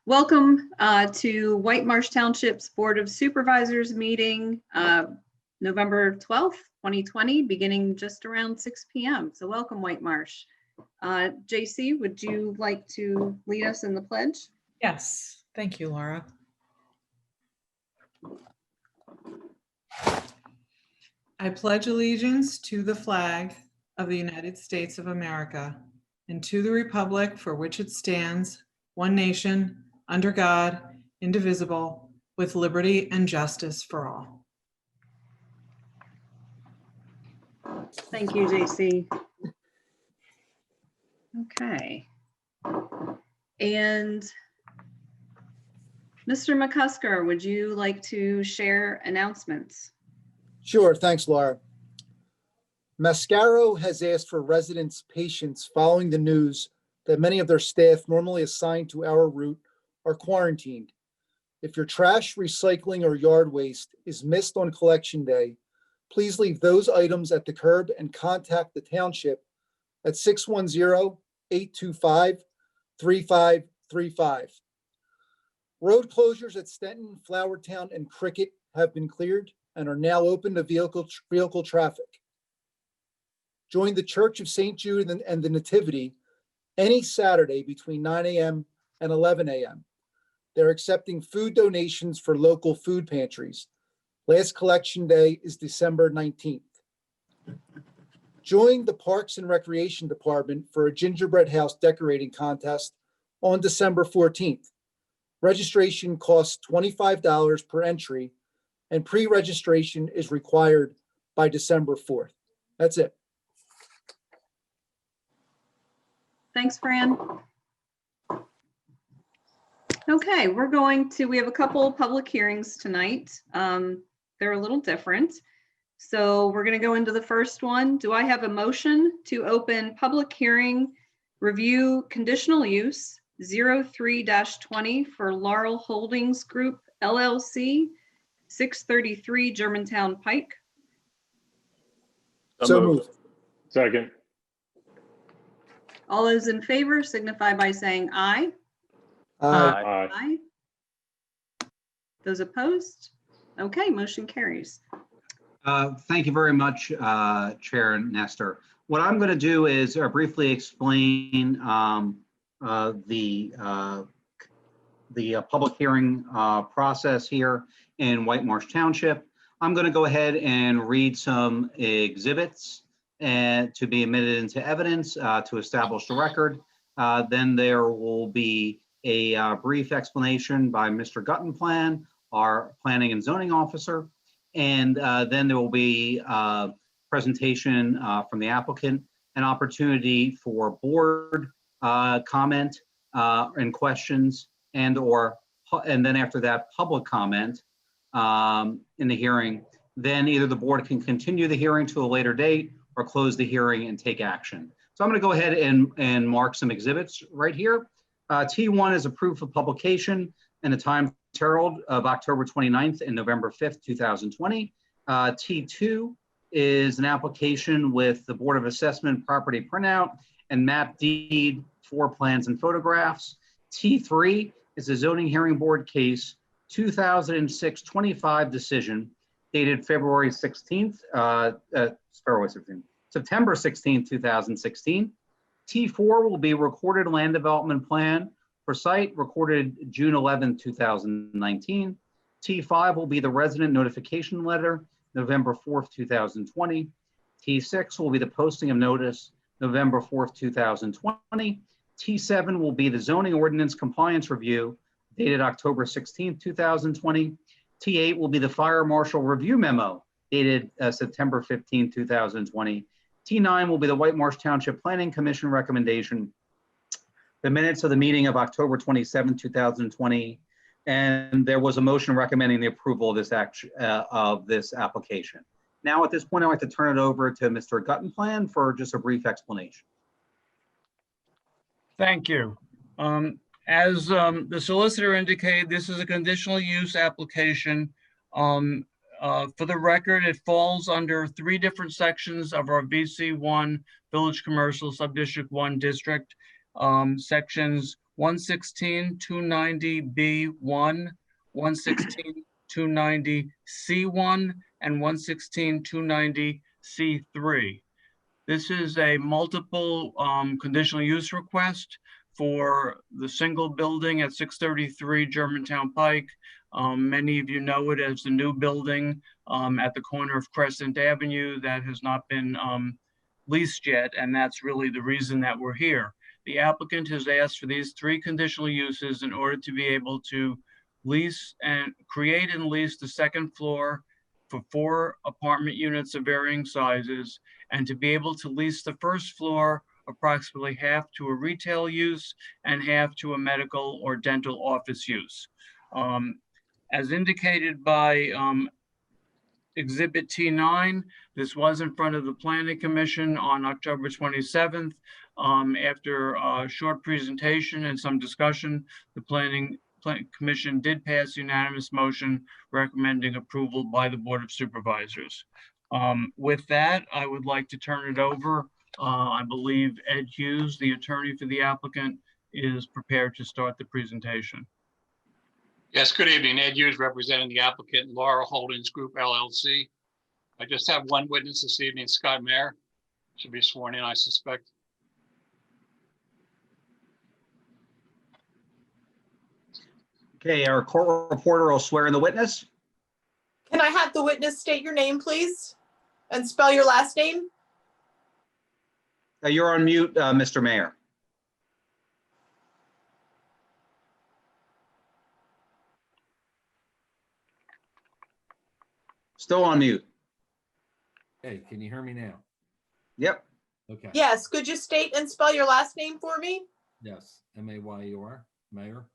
Welcome to White Marsh Township's Board of Supervisors meeting, November 12th, 2020, beginning just around 6 p.m. So welcome, White Marsh. JC, would you like to lead us in the pledge? Yes, thank you, Laura. I pledge allegiance to the flag of the United States of America and to the republic for which it stands, one nation, under God, indivisible, with liberty and justice for all. Thank you, JC. Okay. And Mr. McCusker, would you like to share announcements? Sure, thanks, Laura. Mascaro has asked for residents' patience following the news that many of their staff normally assigned to our route are quarantined. If your trash, recycling, or yard waste is missed on collection day, please leave those items at the curb and contact the township at 610-825-3535. Road closures at Stenton, Flowertown, and Cricket have been cleared and are now open to vehicle traffic. Join the Church of St. Jude and the Nativity any Saturday between 9 a.m. and 11 a.m. They're accepting food donations for local food pantries. Last collection day is December 19th. Join the Parks and Recreation Department for a gingerbread house decorating contest on December 14th. Registration costs $25 per entry, and pre-registration is required by December 4th. That's it. Thanks, Fran. Okay, we have a couple public hearings tonight. They're a little different. So we're going to go into the first one. Do I have a motion to open public hearing, review conditional use 03-20 for Laurel Holdings Group, LLC, 633 Germantown Pike? So moved. Second. All those in favor signify by saying aye. Aye. Aye. Those opposed? Okay, motion carries. Thank you very much, Chair Nestor. What I'm going to do is briefly explain the public hearing process here in White Marsh Township. I'm going to go ahead and read some exhibits to be admitted into evidence to establish the record. Then there will be a brief explanation by Mr. Guttenplan, our planning and zoning officer, and then there will be a presentation from the applicant, an opportunity for board comment and questions, and then after that, public comment in the hearing. Then either the board can continue the hearing to a later date or close the hearing and take action. So I'm going to go ahead and mark some exhibits right here. T1 is a proof of publication in the Times Herald of October 29th and November 5th, 2020. T2 is an application with the Board of Assessment property printout and map deed, floor plans and photographs. T3 is a zoning hearing board case 2006-25 decision dated September 16th, 2016. T4 will be recorded land development plan for site recorded June 11, 2019. T5 will be the resident notification letter, November 4th, 2020. T6 will be the posting of notice, November 4th, 2020. T7 will be the zoning ordinance compliance review, dated October 16th, 2020. T8 will be the fire marshal review memo, dated September 15th, 2020. T9 will be the White Marsh Township Planning Commission recommendation, the minutes of the meeting of October 27, 2020, and there was a motion recommending the approval of this application. Now, at this point, I'd like to turn it over to Mr. Guttenplan for just a brief explanation. Thank you. As the solicitor indicated, this is a conditional use application. For the record, it falls under 3 different sections of our VC1 Village Commercial Subdistrict 1 district. Sections 116-290B1, 116-290C1, and 116-290C3. This is a multiple conditional use request for the single building at 633 Germantown Pike. Many of you know it as the new building at the corner of Crescent Avenue that has not been leased yet, and that's really the reason that we're here. The applicant has asked for these 3 conditional uses in order to be able to lease and create and lease the second floor for 4 apartment units of varying sizes, and to be able to lease the first floor approximately half to a retail use and half to a medical or dental office use. As indicated by Exhibit T9, this was in front of the Planning Commission on October 27th. After a short presentation and some discussion, the Planning Commission did pass unanimous motion recommending approval by the Board of Supervisors. With that, I would like to turn it over. I believe Ed Hughes, the attorney for the applicant, is prepared to start the presentation. Yes, good evening. Ed Hughes representing the applicant, Laurel Holdings Group LLC. I just have one witness this evening, Scott Mayer. Should be sworn in, I suspect. Okay, our court reporter will swear in the witness. Can I have the witness state your name, please? And spell your last name? You're on mute, Mr. Mayor. Still on mute. Hey, can you hear me now? Yep. Okay. Yes, could you state and spell your last name for me? Yes, M-A-Y-E-R, Mayor.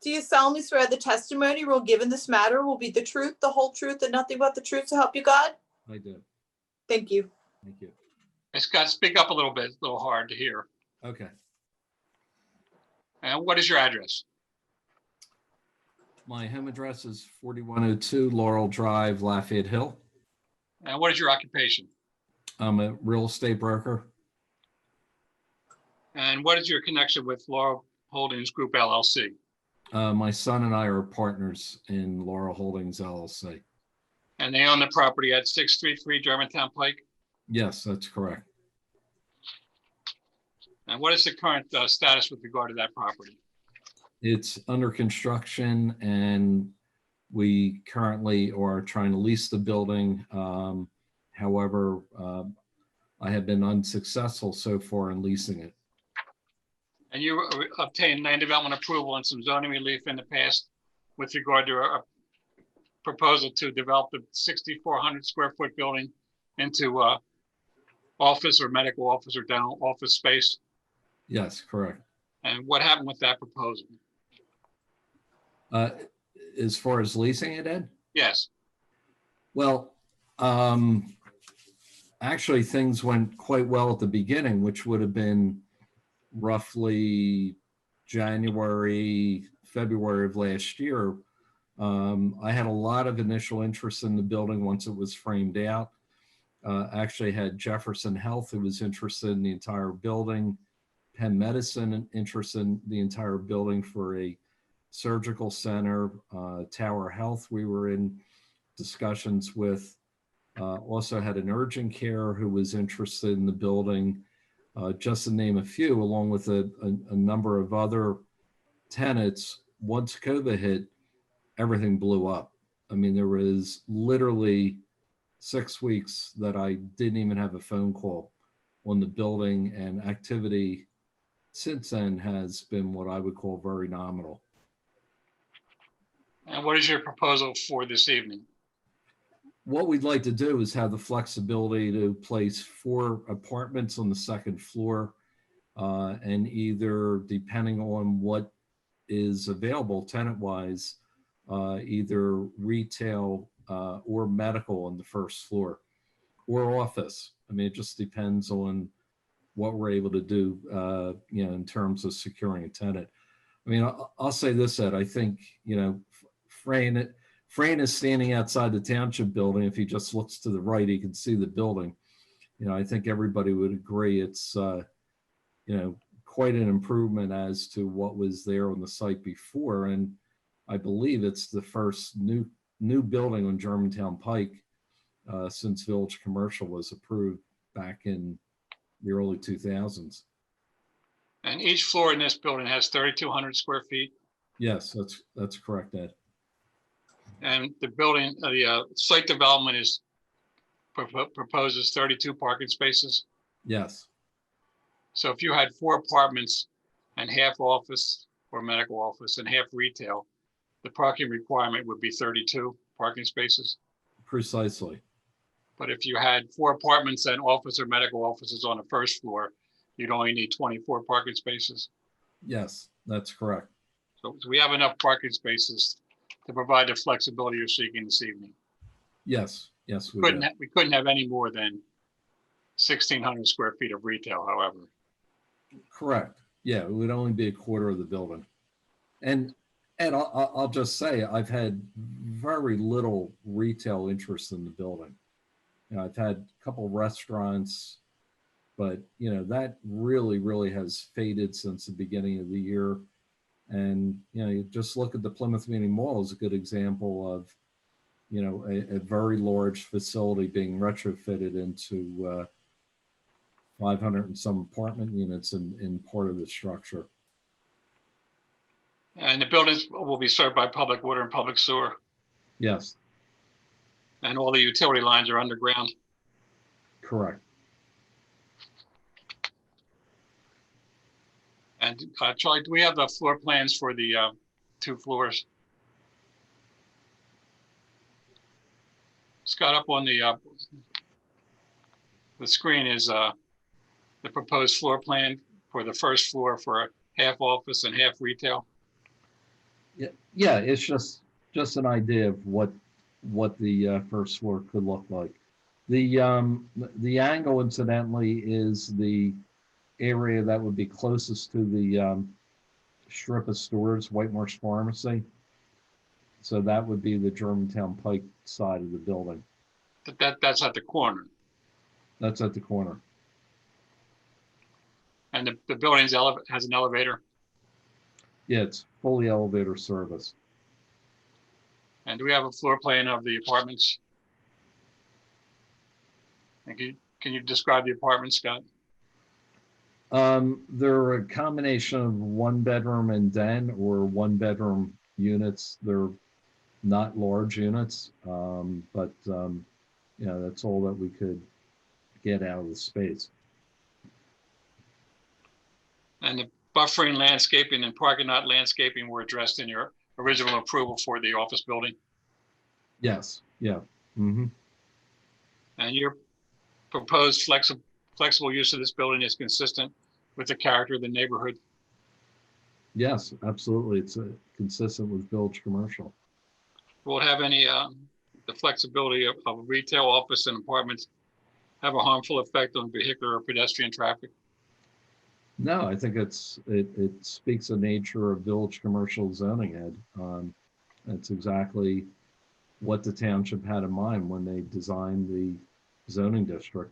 Do you solemnly swear the testimony you will give in this matter will be the truth, the whole truth, and nothing but the truth to help you God? I do. Thank you. Thank you. Hey, Scott, speak up a little bit, a little hard to hear. Okay. And what is your address? My home address is 4102 Laurel Drive, Lafayette Hill. And what is your occupation? I'm a real estate broker. And what is your connection with Laurel Holdings Group LLC? My son and I are partners in Laurel Holdings LLC. And they own the property at 633 Germantown Pike? Yes, that's correct. And what is the current status with regard to that property? It's under construction and we currently are trying to lease the building. However, I have been unsuccessful so far in leasing it. And you obtained land development approval and some zoning relief in the past with regard to a proposal to develop the 6,400 square foot building into office or medical office or dental office space? Yes, correct. And what happened with that proposal? As far as leasing it, Ed? Yes. Well, actually things went quite well at the beginning, which would have been roughly January, February of last year. I had a lot of initial interest in the building once it was framed out. Actually had Jefferson Health who was interested in the entire building, Penn Medicine interested in the entire building for a surgical center, Tower Health we were in discussions with, also had an urgent care who was interested in the building, just to name a few, along with a number of other tenants. Once COVID hit, everything blew up. I mean, there was literally 6 weeks that I didn't even have a phone call on the building, and activity since then has been what I would call very nominal. And what is your proposal for this evening? What we'd like to do is have the flexibility to place 4 apartments on the second floor, and either, depending on what is available tenant-wise, either retail or medical on the first floor, or office. I mean, it just depends on what we're able to do, in terms of securing a tenant. I mean, I'll say this, Ed, I think, Frayne is standing outside the township building. If he just looks to the right, he can see the building. I think everybody would agree it's, quite an improvement as to what was there on the site before. And I believe it's the first new building on Germantown Pike since Village Commercial was approved back in the early 2000s. And each floor in this building has 3,200 square feet. Yes, that's correct, Ed. And the building, the site development is proposes 32 parking spaces. Yes, So if you had 4 apartments and half office or medical office and half retail, the parking requirement would be 32 parking spaces. precisely. But if you had 4 apartments and office or medical offices on the first floor, you'd only need 24 parking spaces. Yes, that's correct. So we have enough parking spaces to provide the flexibility you're seeking this evening. Yes, yes, we do. We couldn't have any more than 1,600 square feet of retail, however. Correct. Yeah, it would only be a quarter of the building. And I'll just say, I've had very little retail interest in the building. You know, I've had a couple of restaurants, but you know, that really has faded since the beginning of the year. And you know, you just look at the Plymouth Meeting Mall as a good example of, you know, a very large facility being retrofitted into 500 and some apartment units in part of the structure. And the buildings will be served by public water and public sewer, Yes, and all the utility lines are underground. correct. And Charlie, do we have the floor plans for the 2 floors? Scott, up on the screen is the proposed floor plan for the first floor for half office and half retail. Yeah, it's just an idea of what the first floor could look like. The angle, incidentally, is the area that would be closest to the strip of stores, White Marsh Pharmacy. So that would be the Germantown Pike side of the building. That's at the corner. That's at the corner. And the building's has an elevator. Yeah, it's fully elevator service. And do we have a floor plan of the apartments? And can you describe the apartments, Scott? They're a combination of 1-bedroom and den or 1-bedroom units. They're not large units, but you know, that's all that we could get out of the space. And the buffering, landscaping, and parking lot landscaping were addressed in your original approval for the office building. Yes, yeah. Mm-hmm. And your proposed flexible use of this building is consistent with the character of the neighborhood. Yes, absolutely. It's consistent with Village Commercial. Will it have any, the flexibility of retail, office, and apartments have a harmful effect on vehicular or pedestrian traffic? No, I think it speaks the nature of Village Commercial zoning, Ed. That's exactly what the township had in mind when they designed the zoning district.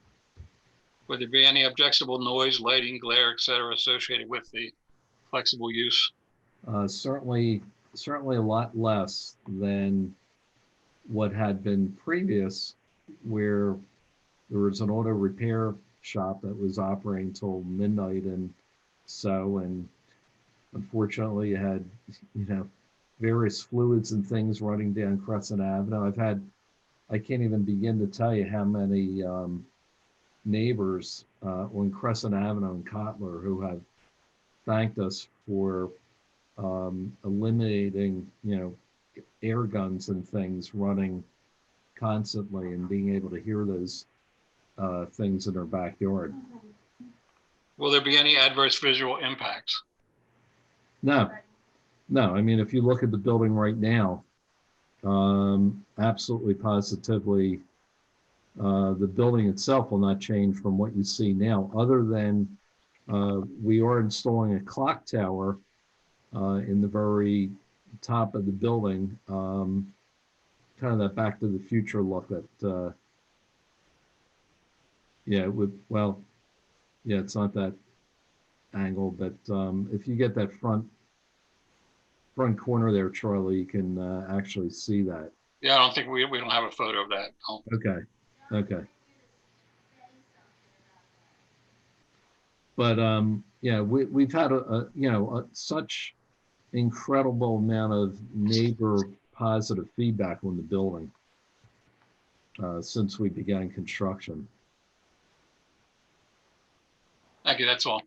Would there be any objectionable noise, lighting, glare, et cetera, associated with the flexible use? Certainly a lot less than what had been previous, where there was an auto repair shop that was operating till midnight and unfortunately you had, you know, various fluids and things running down Crescent Avenue. I can't even begin to tell you how many neighbors on Crescent Avenue in Kotler who have thanked us for eliminating, you know, air guns and things running constantly and being able to hear those things in their backyard. Will there be any adverse visual impacts? No. I mean, if you look at the building right now, absolutely positively, the building itself will not change from what you see now, other than we are installing a clock tower in the very top of the building, kind of that Back to the Future look at, yeah, it's not that, angle, but if you get that front corner there, Charlie, you can actually see that. Yeah, I don't think we don't have a photo of that. No. Okay, okay. But yeah, we've had such incredible amount of neighbor positive feedback on the building since we began construction. Thank you, that's all.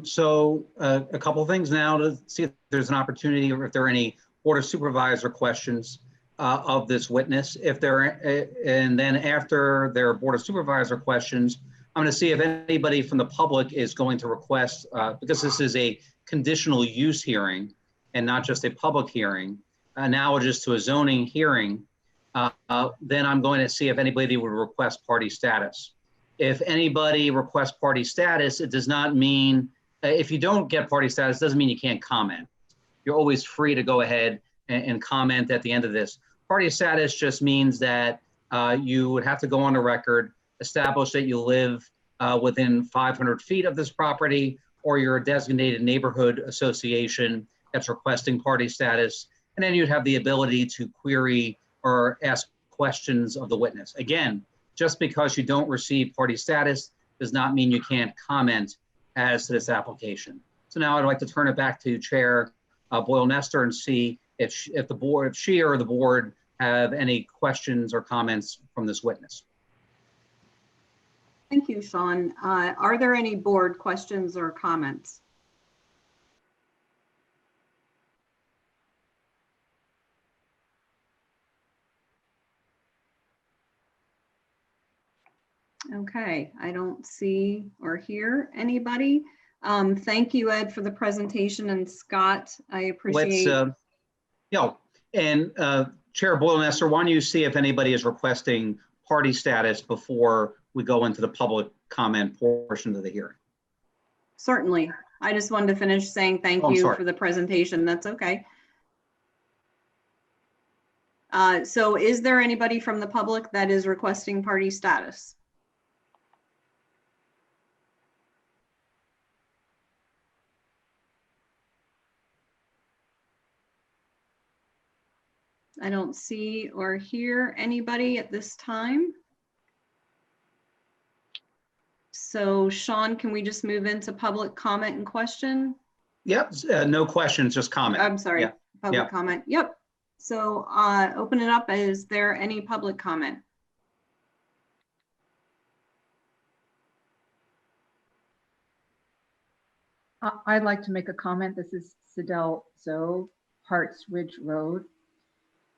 So a couple of things now to see if there's an opportunity or if there are any Board of Supervisor questions of this witness. If there, and then after their Board of Supervisor questions, I'm going to see if anybody from the public is going to request, because this is a conditional use hearing and not just a public hearing, analogous to a zoning hearing, then I'm going to see if anybody would request party status. If anybody requests party status, it does not mean, if you don't get party status, it doesn't mean you can't comment. You're always free to go ahead and comment at the end of this. Party status just means that you would have to go on the record, establish that you live within 500 feet of this property, or you're a designated neighborhood association that's requesting party status. And then you'd have the ability to query or ask questions of the witness. Again, just because you don't receive party status does not mean you can't comment as to this application. So now I'd like to turn it back to Chair Boyle-Nestor and see if she or the board have any questions or comments from this witness. Thank you, Sean. Are there any board questions or comments? Okay, I don't see or hear anybody. Thank you, Ed, for the presentation, and Scott, I appreciate. Chair Boyle-Nestor, why don't you see if anybody is requesting party status before we go into the public comment portion of the hearing? Certainly. I just wanted to finish saying thank you for the presentation. That's okay. So is there anybody from the public that is requesting party status? I don't see or hear anybody at this time. So Sean, can we just move into public comment and question? Yep, no questions, just comment. I'm sorry, Yeah. public comment. Yep. So open it up. Is there any public comment? I'd like to make a comment. This is Sidel Zoe, Harts Ridge Road.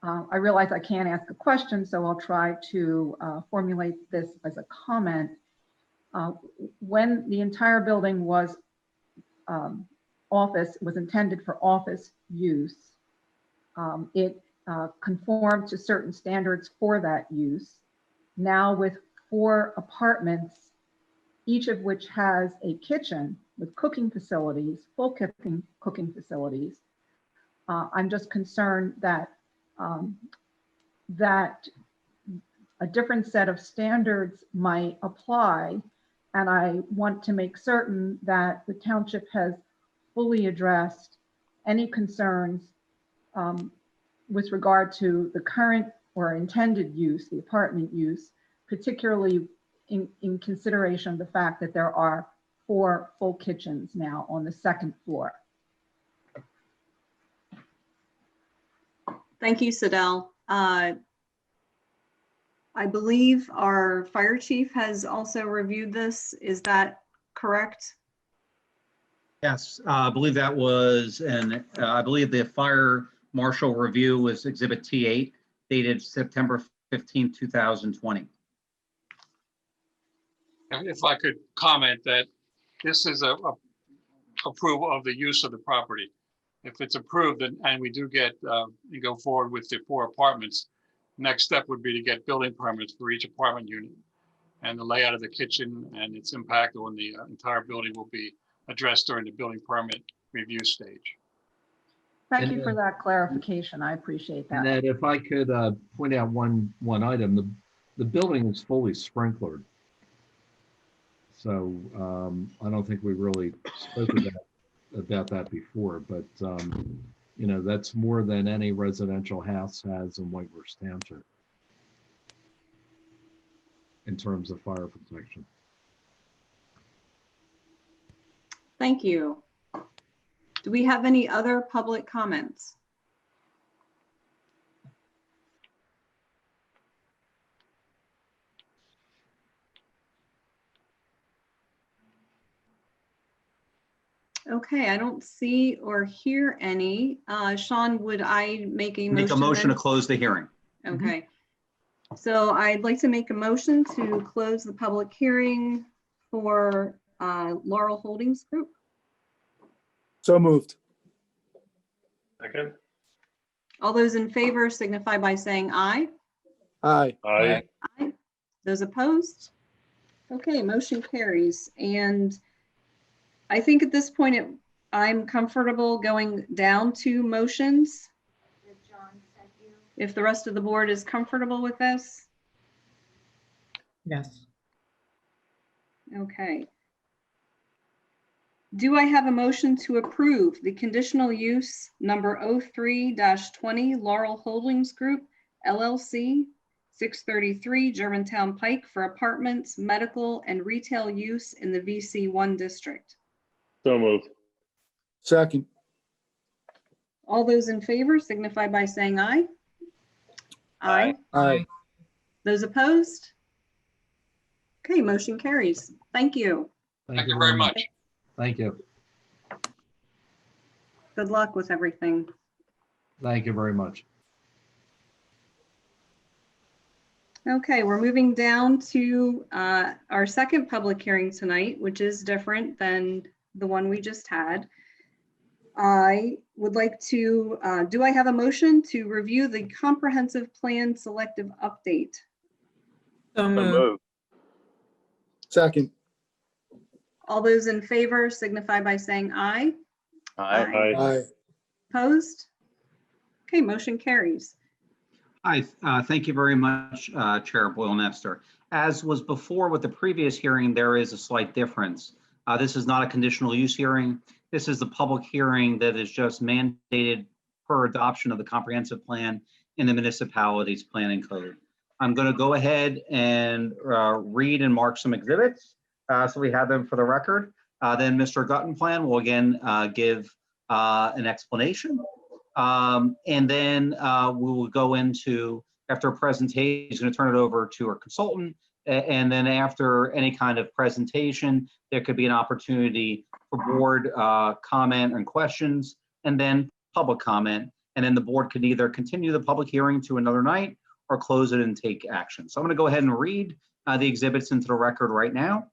I realize I can't ask a question, so I'll try to formulate this as a comment. When the entire building was intended for office use, it conformed to certain standards for that use. Now with 4 apartments, each of which has a kitchen with cooking facilities, full cooking facilities, I'm just concerned that that a different set of standards might apply. And I want to make certain that the township has fully addressed any concerns with regard to the current or intended use, the apartment use, particularly in consideration of the fact that there are 4 full kitchens now on the 2nd floor. Thank you, Sidel. I believe our fire chief has also reviewed this. Is that correct? Yes, I believe that was, and I believe the fire marshal review was Exhibit T8, dated September 15, 2020. If I could comment that this is a approval of the use of the property. If it's approved and we do get, you go forward with the 4 apartments, next step would be to get building permits for each apartment unit. And the layout of the kitchen and its impact on the entire building will be addressed during the building permit review stage. Thank you for that clarification. I appreciate that. And then if I could point out one item, the building is fully sprinklered. So I don't think we really spoke about that before, but you know, that's more than any residential house has in White Marsh Township in terms of fire protection. Thank you. Do we have any other public comments? Okay, I don't see or hear any. Sean, would I make a motion? Make a motion to then? close the hearing. Okay. So I'd like to make a motion to close the public hearing for Laurel Holdings Group. So moved. Second. All those in favor signify by saying aye. Aye. Aye. Aye. Those opposed? Okay, motion carries. And I think at this point, I'm comfortable going down to motions. If the rest of the board is comfortable with this. Yes. Okay. Do I have a motion to approve the conditional use number 03-20 Laurel Holdings Group LLC, 633 Germantown Pike for apartments, medical, and retail use in the VC1 district? So moved. Second. All those in favor signify by saying aye. Aye. Aye. Those opposed? Okay, motion carries. Thank you. Thank you very much. Thank you. Good luck with everything. Thank you very much. Okay, we're moving down to our second public hearing tonight, which is different than the one we just had. I would like to, do I have a motion to review the comprehensive plan selective update? So So moved. moved. Second. All those in favor signify by saying aye. Aye. Aye. Opposed? Okay, motion carries. Hi, thank you very much, Chair Boyle-Nester. As was before with the previous hearing, there is a slight difference. This is not a conditional use hearing. This is the public hearing that is just mandated per adoption of the comprehensive plan in the municipality's planning code. I'm going to go ahead and read and mark some exhibits so we have them for the record. Then Mr. Guttenplan will again give an explanation. And then we will go into, after a presentation, he's going to turn it over to our consultant. And then after any kind of presentation, there could be an opportunity for board comment and questions, and then public comment. And then the board can either continue the public hearing to another night or close it and take action. So I'm going to go ahead and read the exhibits into the record right now.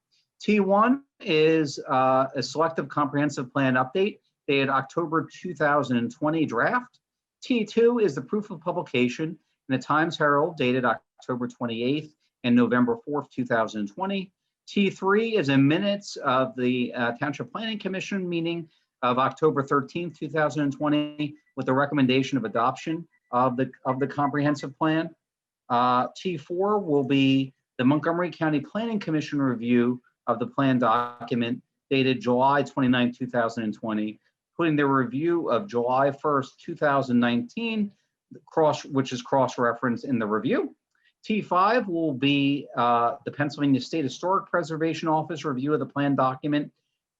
T1 is a selective comprehensive plan update dated October 2020 draft. T2 is the proof of publication in the Times Herald dated October 28th and November 4th, 2020. T3 is in minutes of the Township Planning Commission meeting of October 13th, 2020, with the recommendation of adoption of the comprehensive plan. T4 will be the Montgomery County Planning Commission review of the plan document dated July 29, 2020, including the review of July 1st, 2019, which is cross-referenced in the review. T5 will be the Pennsylvania State Historic Preservation Office review of the plan document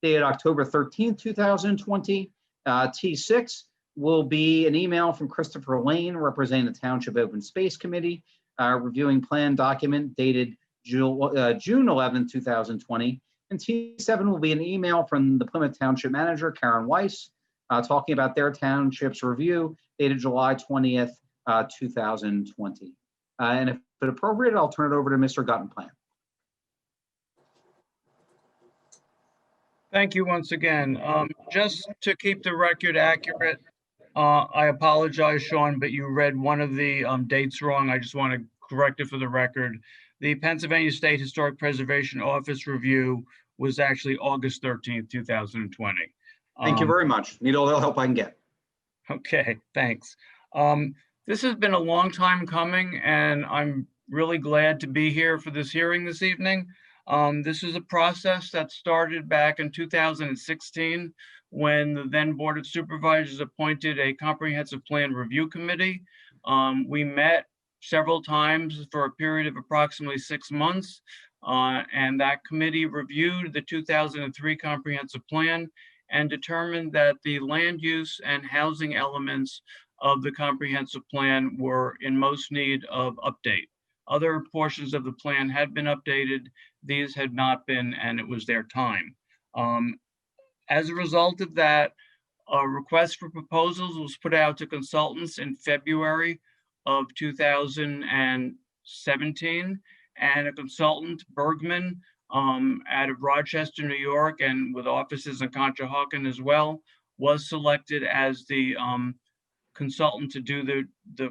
dated October 13, 2020. T6 will be an email from Christopher Lane representing the Township Open Space Committee reviewing plan document dated June 11, 2020. And T7 will be an email from the Plymouth Township Manager, Karen Weiss, talking about their township's review dated July 20th, 2020. And if appropriate, I'll turn it over to Mr. Guttenplan. Thank you once again. Just to keep the record accurate, I apologize, Sean, but you read one of the dates wrong. I just want to correct it for the record. The Pennsylvania State Historic Preservation Office review was actually August 13th, 2020. Thank you very much. Need all the help I can get. Okay, thanks. This has been a long time coming, and I'm really glad to be here for this hearing this evening. This is a process that started back in 2016 when the then Board of Supervisors appointed a comprehensive plan review committee. We met several times for a period of approximately 6 months. And that committee reviewed the 2003 comprehensive plan and determined that the land use and housing elements of the comprehensive plan were in most need of update. Other portions of the plan had been updated. These had not been, and it was their time. As a result of that, a request for proposals was put out to consultants in February of 2017, and a consultant, Bergman, out of Rochester, New York, and with offices in Conshohocken as well, was selected as the consultant to do the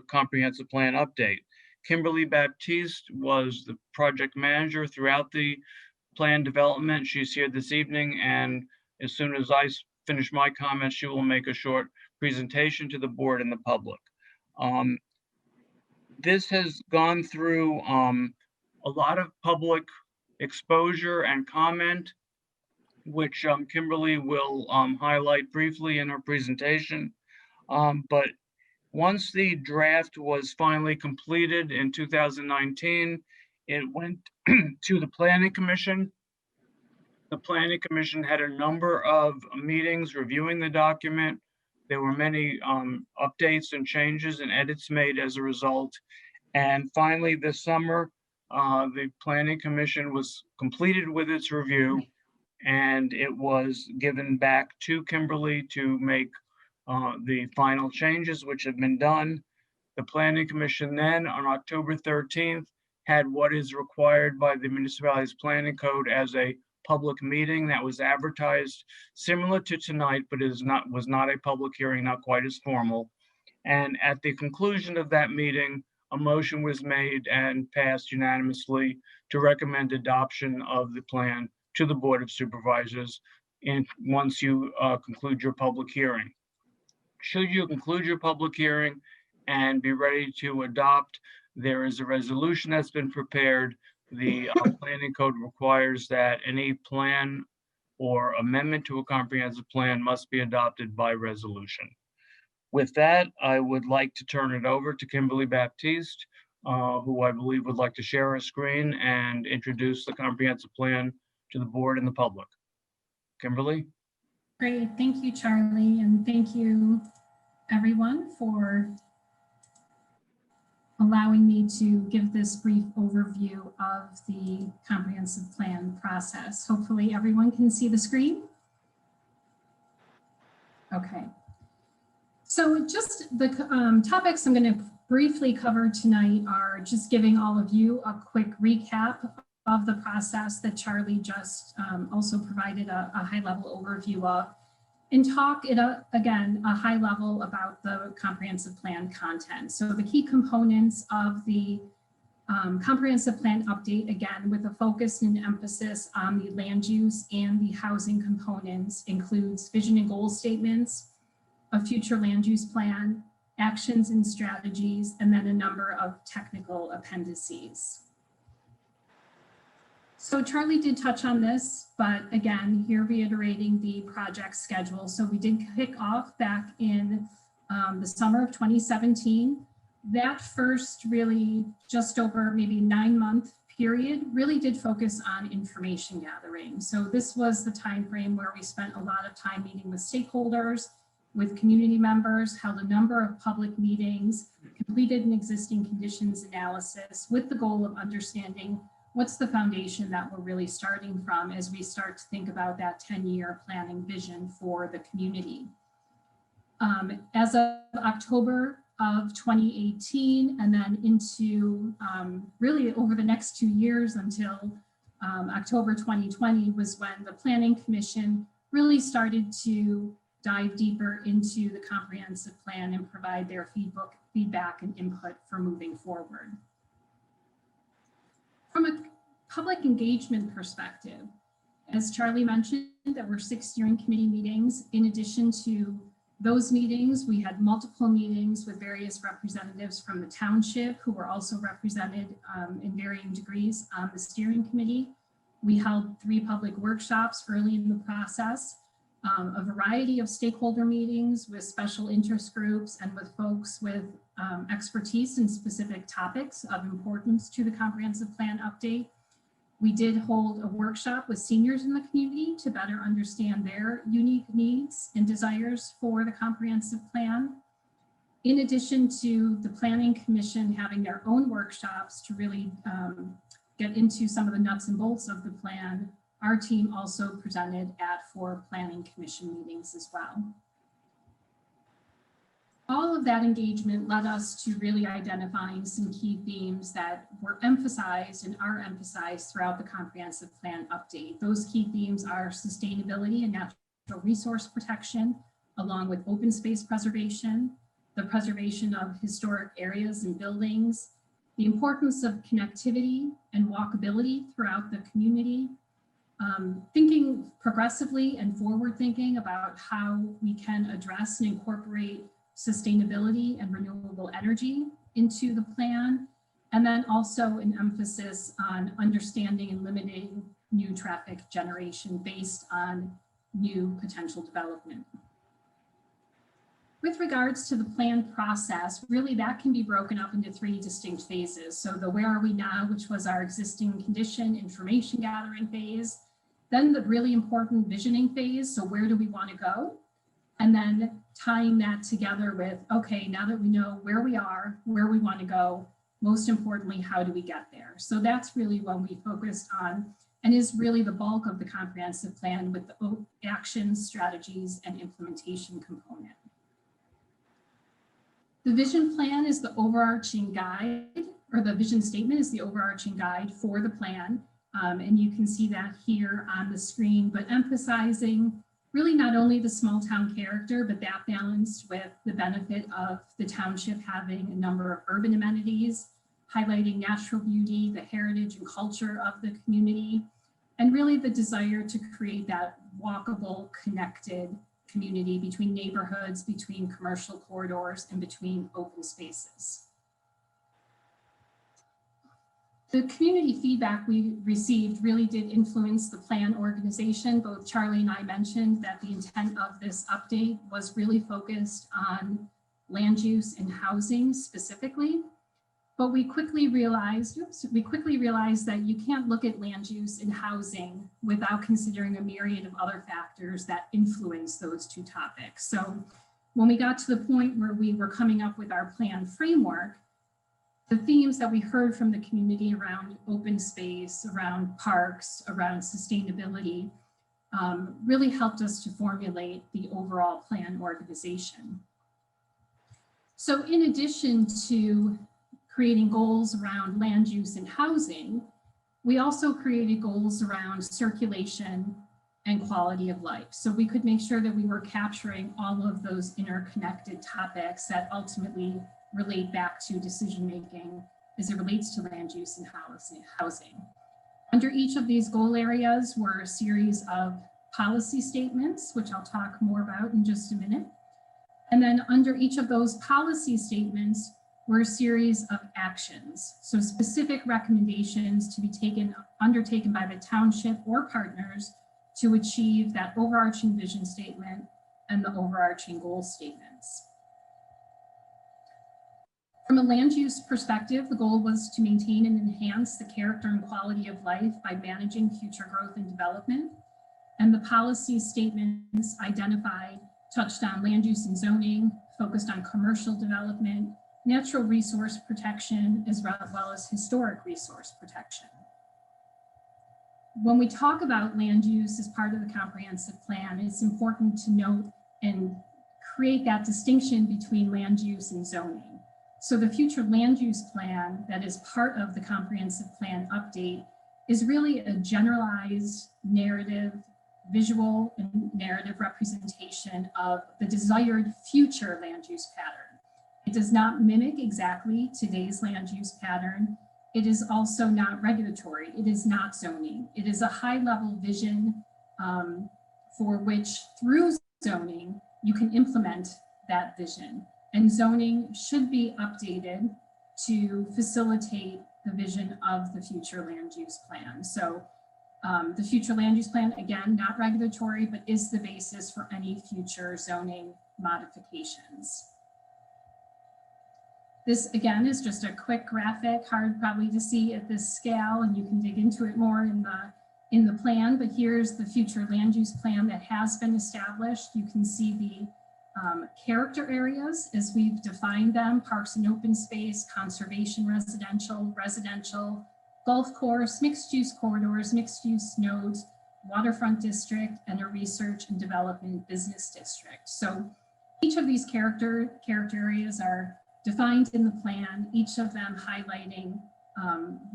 comprehensive plan update. Kimberly Baptiste was the project manager throughout the plan development. She's here this evening, and as soon as I finish my comments, she will make a short presentation to the board and the public. This has gone through a lot of public exposure and comment, which Kimberly will highlight briefly in her presentation. But once the draft was finally completed in 2019, it went to the Planning Commission. The Planning Commission had a number of meetings reviewing the document. There were many updates and changes and edits made as a result. And finally, this summer, the Planning Commission was completed with its review, and it was given back to Kimberly to make the final changes, which have been done. The Planning Commission then, on October 13th, had what is required by the Municipalities Planning Code as a public meeting that was advertised similar to tonight, but was not a public hearing, not quite as formal. And at the conclusion of that meeting, a motion was made and passed unanimously to recommend adoption of the plan to the Board of Supervisors once you conclude your public hearing. Should you conclude your public hearing and be ready to adopt, there is a resolution that's been prepared. The planning code requires that any plan or amendment to a comprehensive plan must be adopted by resolution. With that, I would like to turn it over to Kimberly Baptiste, who I believe would like to share her screen and introduce the comprehensive plan to the board and the public. Kimberly? Great, thank you, Charlie, and thank you, everyone, for allowing me to give this brief overview of the comprehensive plan process. Hopefully everyone can see the screen. Okay. So just the topics I'm going to briefly cover tonight are just giving all of you a quick recap of the process that Charlie just also provided a high-level overview of, and talk again a high level about the comprehensive plan content. So the key components of the comprehensive plan update, again with a focus and emphasis on the land use and the housing components, includes vision and goal statements, a future land use plan, actions and strategies, and then a number of technical appendices. So Charlie did touch on this, but again, here reiterating the project schedule. So we did kick off back in the summer of 2017. That first really just over maybe 9-month period really did focus on information gathering. So this was the time frame where we spent a lot of time meeting with stakeholders, with community members, held a number of public meetings, completed an existing conditions analysis with the goal of understanding what's the foundation that we're really starting from as we start to think about that 10-year planning vision for the community. As of October of 2018, and then into really over the next 2 years until October 2020 was when the Planning Commission really started to dive deeper into the comprehensive plan and provide their feedback and input for moving forward. From a public engagement perspective, as Charlie mentioned, there were 6 steering committee meetings. In addition to those meetings, we had multiple meetings with various representatives from the township who were also represented in varying degrees on the steering committee. We held 3 public workshops early in the process, a variety of stakeholder meetings with special interest groups and with folks with expertise in specific topics of importance to the comprehensive plan update. We did hold a workshop with seniors in the community to better understand their unique needs and desires for the comprehensive plan. In addition to the Planning Commission having their own workshops to really get into some of the nuts and bolts of the plan, our team also presented at 4 Planning Commission meetings as well. All of that engagement led us to really identifying some key themes that were emphasized and are emphasized throughout the comprehensive plan update. Those key themes are sustainability and natural resource protection, along with open space preservation, the preservation of historic areas and buildings, the importance of connectivity and walkability throughout the community, thinking progressively and forward thinking about how we can address and incorporate sustainability and renewable energy into the plan, and then also an emphasis on understanding and limiting new traffic generation based on new potential development. With regards to the plan process, really that can be broken up into 3 distinct phases. So the where are we now, which was our existing condition information gathering phase, then the really important visioning phase, so where do we want to go? And then tying that together with, okay, now that we know where we are, where we want to go, most importantly, how do we get there? So that's really what we focused on and is really the bulk of the comprehensive plan with the actions, strategies, and implementation component. The vision plan is the overarching guide, or the vision statement is the overarching guide for the plan. And you can see that here on the screen, but emphasizing really not only the small town character, but that balanced with the benefit of the township having a number of urban amenities, highlighting natural beauty, the heritage and culture of the community, and really the desire to create that walkable, connected community between neighborhoods, between commercial corridors, and between open spaces. The community feedback we received really did influence the plan organization. Both Charlie and I mentioned that the intent of this update was really focused on land use and housing specifically. But we quickly realized that you can't look at land use and housing without considering a myriad of other factors that influence those 2 topics. So when we got to the point where we were coming up with our plan framework, the themes that we heard from the community around open space, around parks, around sustainability, really helped us to formulate the overall plan organization. So in addition to creating goals around land use and housing, we also created goals around circulation and quality of life. So we could make sure that we were capturing all of those interconnected topics that ultimately relate back to decision-making as it relates to land use and housing. Under each of these goal areas were a series of policy statements, which I'll talk more about in just a minute. And then under each of those policy statements were a series of actions. So specific recommendations to be undertaken by the township or partners to achieve that overarching vision statement and the overarching goal statements. From a land use perspective, the goal was to maintain and enhance the character and quality of life by managing future growth and development. And the policy statements touched on land use and zoning, focused on commercial development, natural resource protection, as well as historic resource protection. When we talk about land use as part of the comprehensive plan, it's important to note and create that distinction between land use and zoning. So the future land use plan that is part of the comprehensive plan update is really a generalized narrative, visual and narrative representation of the desired future land use pattern. It does not mimic exactly today's land use pattern. It is also not regulatory. It is not zoning. It is a high-level vision for which through zoning, you can implement that vision. And zoning should be updated to facilitate the vision of the future land use plan. So The future land use plan, again, not regulatory, but is the basis for any future zoning modifications. This, again, is just a quick graphic, hard probably to see at this scale, and you can dig into it more in the plan, but here's the future land use plan that has been established. You can see the character areas as we've defined them: parks and open space, conservation residential, golf course, mixed use corridors, mixed use nodes, waterfront district, and a research and development business district. So each of these character areas are defined in the plan, each of them highlighting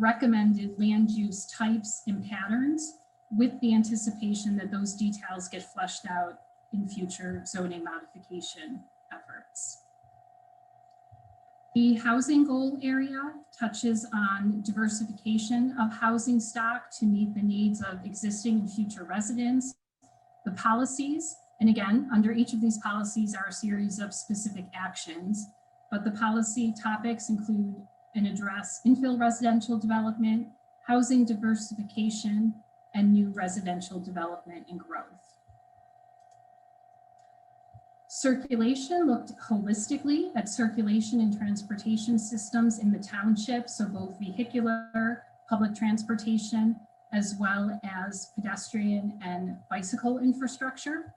recommended land use types and patterns, with the anticipation that those details get fleshed out in future zoning modification efforts. The housing goal area touches on diversification of housing stock to meet the needs of existing and future residents. The policies, and again, under each of these policies are a series of specific actions, but the policy topics include and address infill residential development, housing diversification, and new residential development and growth. Circulation looked holistically at circulation and transportation systems in the township, so both vehicular, public transportation, as well as pedestrian and bicycle infrastructure.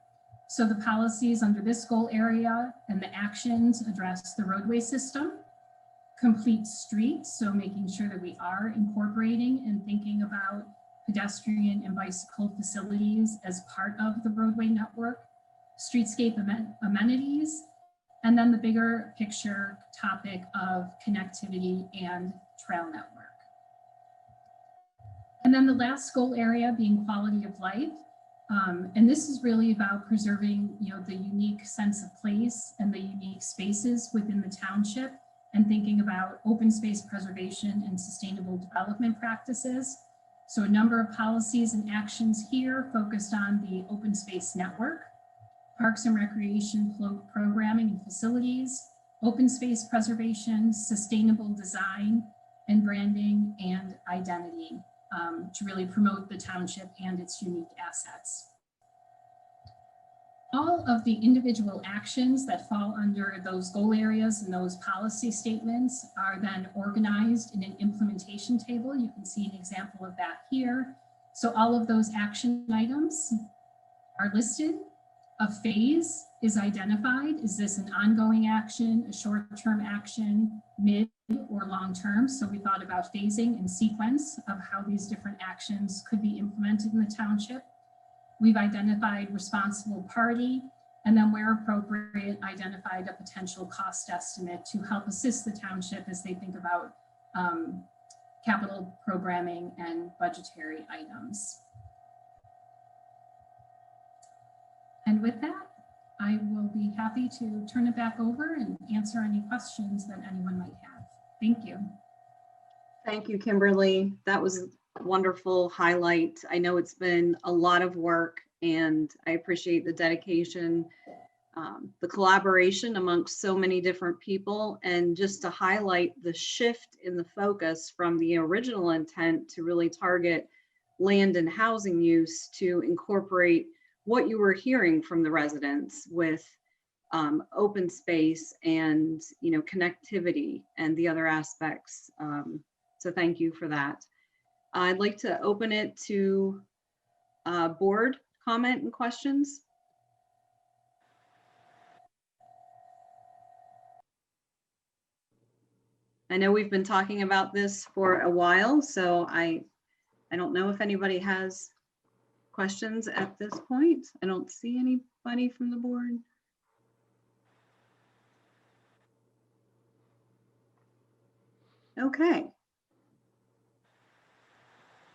So the policies under this goal area and the actions address the roadway system, complete streets, so making sure that we are incorporating and thinking about pedestrian and bicycle facilities as part of the roadway network, streetscape amenities, and then the bigger picture topic of connectivity and trail network. And then the last goal area being quality of life. And this is really about preserving, the unique sense of place and the unique spaces within the township, and thinking about open space preservation and sustainable development practices. So a number of policies and actions here focused on the open space network, parks and recreation programming and facilities, open space preservation, sustainable design, and branding and identity to really promote the township and its unique assets. All of the individual actions that fall under those goal areas and those policy statements are then organized in an implementation table. You can see an example of that here. So all of those action items are listed. A phase is identified. Is this an ongoing action, a short-term action, mid or long-term? So we thought about phasing and sequence of how these different actions could be implemented in the township. We've identified responsible party, and then where appropriate, identified a potential cost estimate to help assist the township as they think about capital programming and budgetary items. And with that, I will be happy to turn it back over and answer any questions that anyone might have. Thank you. Thank you, Kimberly. That was a wonderful highlight. I know it's been a lot of work, and I appreciate the dedication, the collaboration amongst so many different people, and just to highlight the shift in the focus from the original intent to really target land and housing use to incorporate what you were hearing from the residents with open space and connectivity and the other aspects. So thank you for that. I'd like to open it to board comment and questions. I know we've been talking about this for a while, so I don't know if anybody has questions at this point. I don't see anybody from the board. Okay.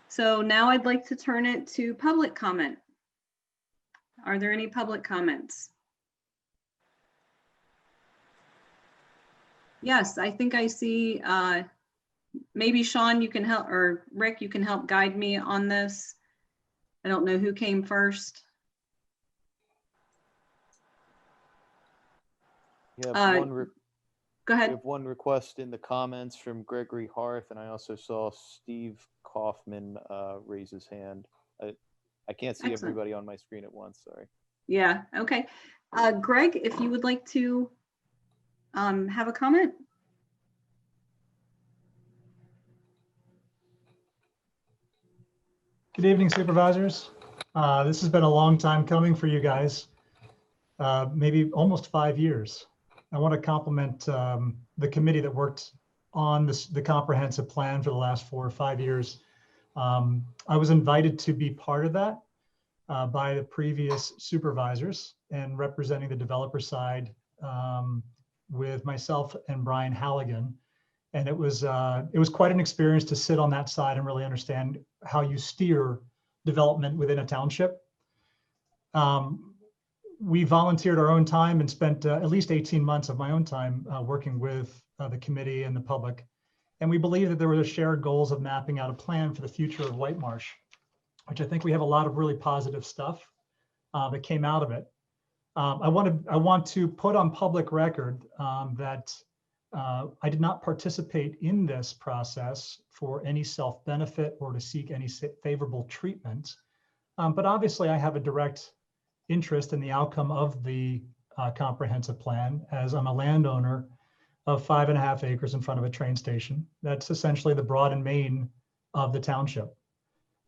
So now I'd like to turn it to public comment. Are there any public comments? Yes, I think I see, maybe Sean, you can help, or Rick, you can help guide me on this. I don't know who came first. You Go ahead. We have one request in the comments from Gregory Harth, and I also saw Steve Kaufman raise his hand. I can't see Excellent. everybody on my screen at once, sorry. Yeah, okay. Greg, if you would like to have a comment? Good evening, Supervisors. This has been a long time coming for you guys, maybe almost 5 years. I want to compliment the committee that worked on the comprehensive plan for the last 4 or 5 years. I was invited to be part of that by the previous supervisors and representing the developer side with myself and Brian Halligan. And it was quite an experience to sit on that side and really understand how you steer development within a township. We volunteered our own time and spent at least 18 months of my own time working with the committee and the public. And we believe that there were shared goals of mapping out a plan for the future of White Marsh, which I think we have a lot of really positive stuff that came out of it. I want to put on public record that I did not participate in this process for any self-benefit or to seek any favorable treatment. But obviously I have a direct interest in the outcome of the comprehensive plan, as I'm a landowner of 5.5 acres in front of a train station. That's essentially the broad and main of the township.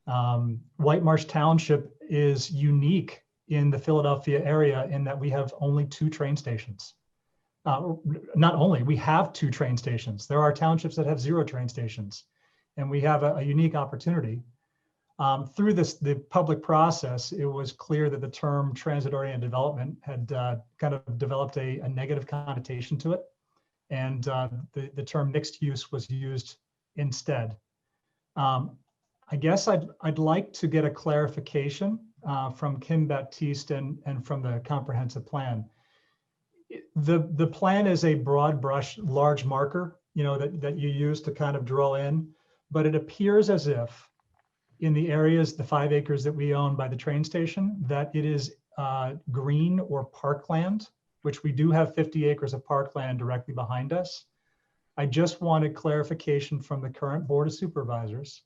White Marsh Township is unique in the Philadelphia area in that we have only 2 train stations. Not only, we have 2 train stations. There are townships that have 0 train stations, and we have a unique opportunity. Through the public process, it was clear that the term transit-oriented development had kind of developed a negative connotation to it, and the term mixed use was used instead. I guess I'd like to get a clarification from Kim Baptiste and from the comprehensive plan. The plan is a broad brush, large marker, that you use to kind of draw in, but it appears as if in the areas, the 5 acres that we own by the train station, that it is green or parkland, which we do have 50 acres of parkland directly behind us. I just wanted clarification from the current Board of Supervisors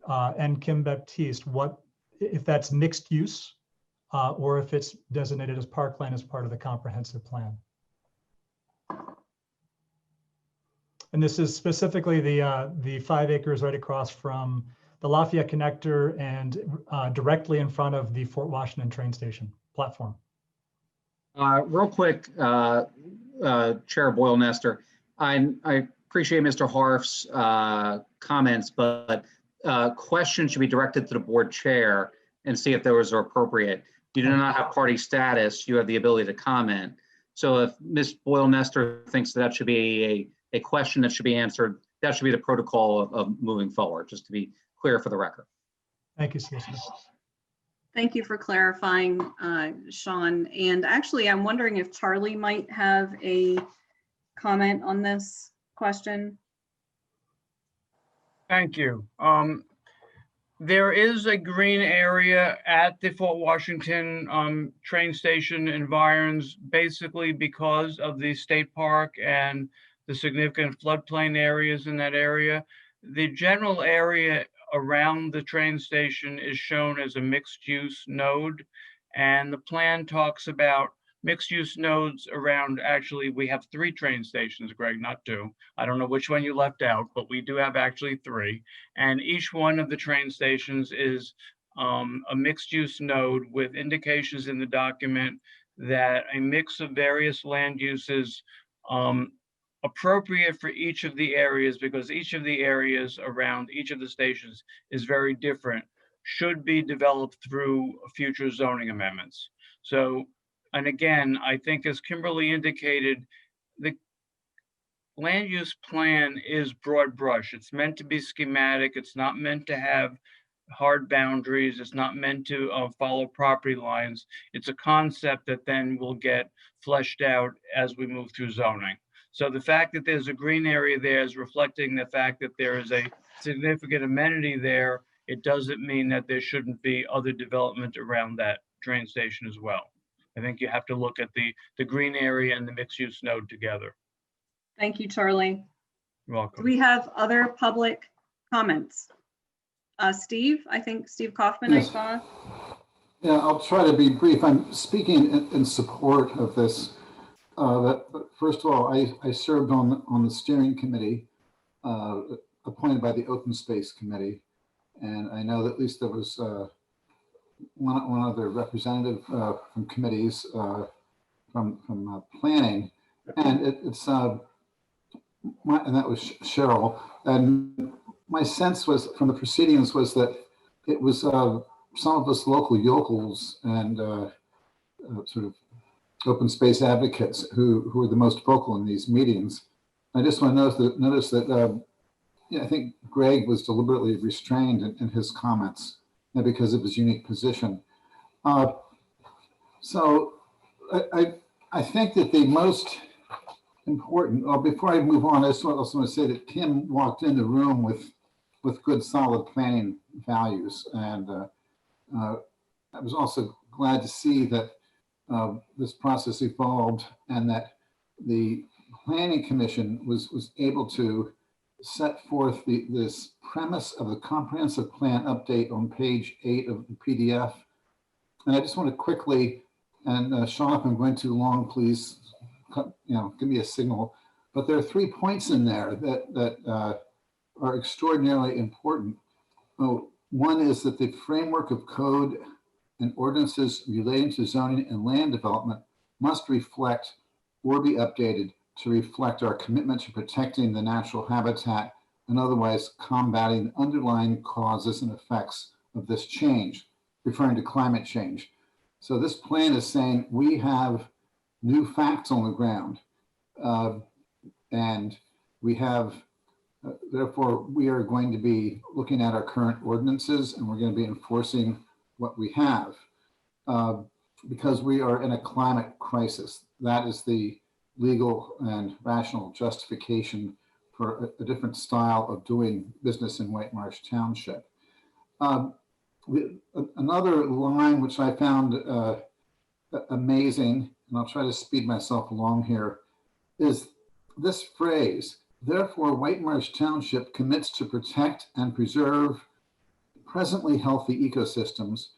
and Kim Baptiste, if that's mixed use or if it's designated as parkland as part of the comprehensive plan. And this is specifically the 5 acres right across from the Lafayette Connector and directly in front of the Fort Washington train station platform. Real quick, Chair Boyle Nestor, I appreciate Mr. Harf's comments, but questions should be directed to the board chair and see if those are appropriate. You do not have party status. You have the ability to comment. So if Ms. Boyle Nestor thinks that should be a question that should be answered, that should be the protocol of moving forward, just to be clear for the record. Thank you, Solicitor. Thank you for clarifying, Sean. And actually, I'm wondering if Charlie might have a comment on this question. Thank you. There is a green area at the Fort Washington train station environs, basically because of the state park and the significant floodplain areas in that area. The general area around the train station is shown as a mixed use node, and the plan talks about mixed use nodes around, actually we have 3 train stations, Greg, not 2. I don't know which one you left out, but we do have actually 3. And each one of the train stations is a mixed use node with indications in the document that a mix of various land uses appropriate for each of the areas, because each of the areas around each of the stations is very different, should be developed through future zoning amendments. So, and again, I think as Kimberly indicated, the land use plan is broad brush. It's meant to be schematic. It's not meant to have hard boundaries. It's not meant to follow property lines. It's a concept that then will get fleshed out as we move through zoning. So the fact that there's a green area there is reflecting the fact that there is a significant amenity there. It doesn't mean that there shouldn't be other development around that train station as well. I think you have to look at the green area and the mixed use node together. Thank you, Charlie. You're welcome. Do we have other public comments? Steve, I think Steve Kaufman, I Yes. saw. Yeah, I'll try to be brief. I'm speaking in support of this. First of all, I served on the steering committee appointed by the Open Space Committee. And I know that at least there was one other representative from committees from planning. And and that was Cheryl. And my sense was from the proceedings was that it was some of us local yokels and sort of open space advocates who were the most vocal in these meetings. I just want to notice that yeah, I think Greg was deliberately restrained in his comments because of his unique position. So I think that the most important, before I move on, I just also want to say that Kim walked in the room with good, solid planning values. And I was also glad to see that this process evolved and that the Planning Commission was able to set forth this premise of the comprehensive plan update on page 8 of the PDF. And I just want to quickly, and Sean, if I'm going too long, please, give me a signal. But there are 3 points in there that are extraordinarily important. One is that the framework of code and ordinances relating to zoning and land development must reflect or be updated to reflect our commitment to protecting the natural habitat and otherwise combating the underlying causes and effects of this change, referring to climate change. So this plan is saying we have new facts on the ground, and we have, therefore, we are going to be looking at our current ordinances and we're going to be enforcing what we have because we are in a climate crisis. That is the legal and rational justification for a different style of doing business in White Marsh Township. Another line which I found amazing, and I'll try to speed myself along here, is this phrase, therefore White Marsh Township commits to protect and preserve presently healthy ecosystems,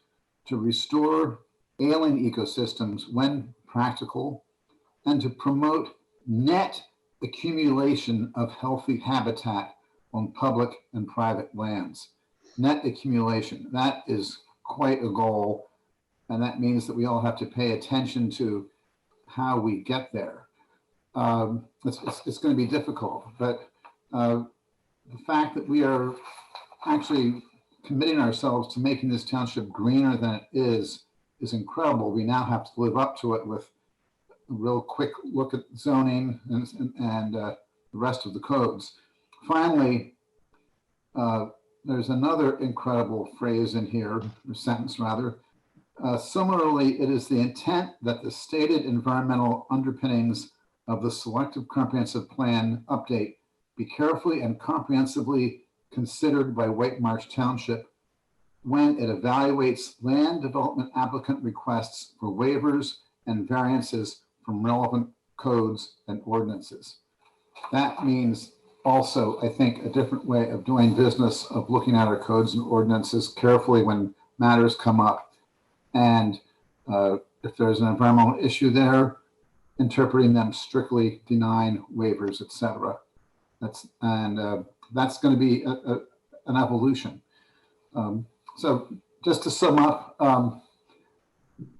to restore ailing ecosystems when practical, and to promote net accumulation of healthy habitat on public and private lands. Net accumulation, that is quite a goal. And that means that we all have to pay attention to how we get there. It's going to be difficult, but the fact that we are actually committing ourselves to making this township greener than it is incredible. We now have to live up to it with a real quick look at zoning and the rest of the codes. Finally, there's another incredible phrase in here, or sentence rather. Similarly, it is the intent that the stated environmental underpinnings of the Selective Comprehensive Plan update be carefully and comprehensively considered by White Marsh Township when it evaluates land development applicant requests for waivers and variances from relevant codes and ordinances. That means also, I think, a different way of doing business, of looking at our codes and ordinances carefully when matters come up. And if there's an environmental issue there, interpreting them strictly, denying waivers, et cetera. That's going to be an evolution. So just to sum up,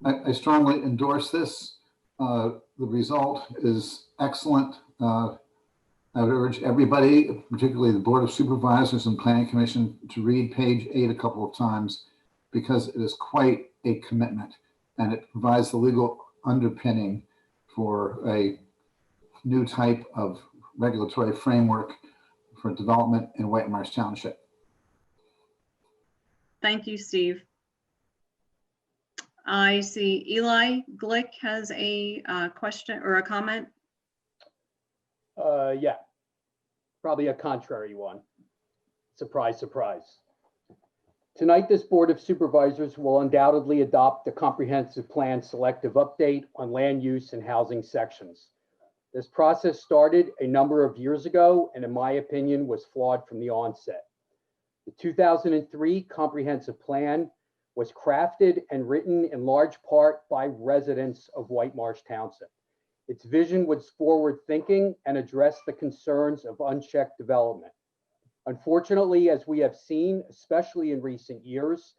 I strongly endorse this. The result is excellent. I would urge everybody, particularly the Board of Supervisors and Planning Commission, to read page 8 a couple of times because it is quite a commitment and it provides the legal underpinning for a new type of regulatory framework for development in White Marsh Township. Thank you, Steve. I see Eli Glick has a question or a comment. Yeah, probably a contrary one. Surprise, surprise. Tonight, this Board of Supervisors will undoubtedly adopt the Comprehensive Plan Selective Update on land use and housing sections. This process started a number of years ago and in my opinion was flawed from the onset. The 2003 comprehensive plan was crafted and written in large part by residents of White Marsh Township. Its vision was forward-thinking and addressed the concerns of unchecked development. Unfortunately, as we have seen, especially in recent years,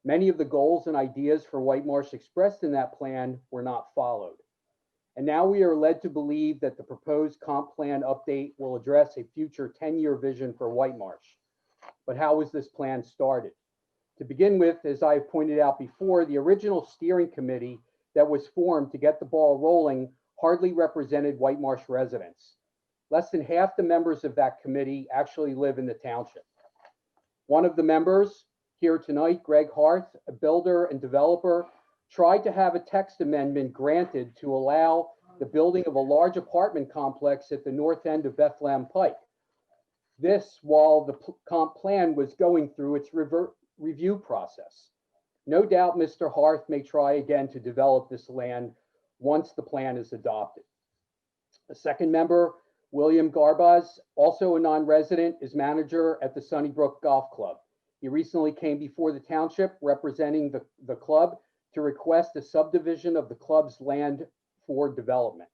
many of the goals and ideas for White Marsh expressed in that plan were not followed. And now we are led to believe that the proposed comp plan update will address a future 10-year vision for White Marsh. But how was this plan started? To begin with, as I pointed out before, the original steering committee that was formed to get the ball rolling hardly represented White Marsh residents. Less than half the members of that committee actually live in the township. One of the members here tonight, Greg Harth, a builder and developer, tried to have a text amendment granted to allow the building of a large apartment complex at the north end of Bethlehem Pike. This while the comp plan was going through its review process. No doubt Mr. Harth may try again to develop this land once the plan is adopted. The second member, William Garbaz, also a non-resident, is manager at the Sunnybrook Golf Club. He recently came before the township representing the club to request a subdivision of the club's land for development.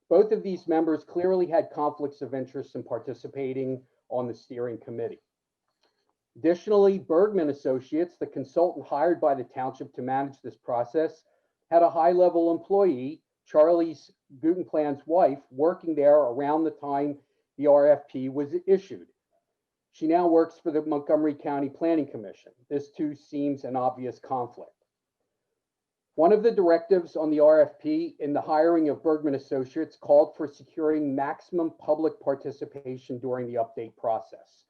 Both of these members clearly had conflicts of interest in participating on the steering committee. Additionally, Bergman Associates, the consultant hired by the township to manage this process, had a high-level employee, Charlie Gutenplan's wife, working there around the time the RFP was issued. She now works for the Montgomery County Planning Commission. This too seems an obvious conflict. One of the directives on the RFP in the hiring of Bergman Associates called for securing maximum public participation during the update process.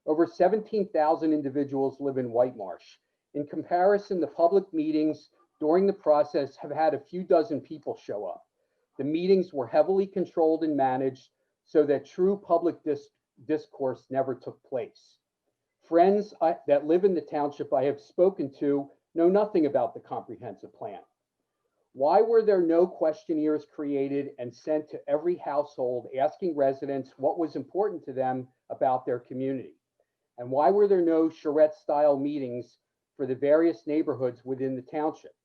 Over 17,000 individuals live in White Marsh. In comparison, the public meetings during the process have had a few dozen people show up. The meetings were heavily controlled and managed so that true public discourse never took place. Friends that live in the township I have spoken to know nothing about the comprehensive plan. Why were there no questionnaires created and sent to every household asking residents what was important to them about their community? And why were there no charrette-style meetings for the various neighborhoods within the township?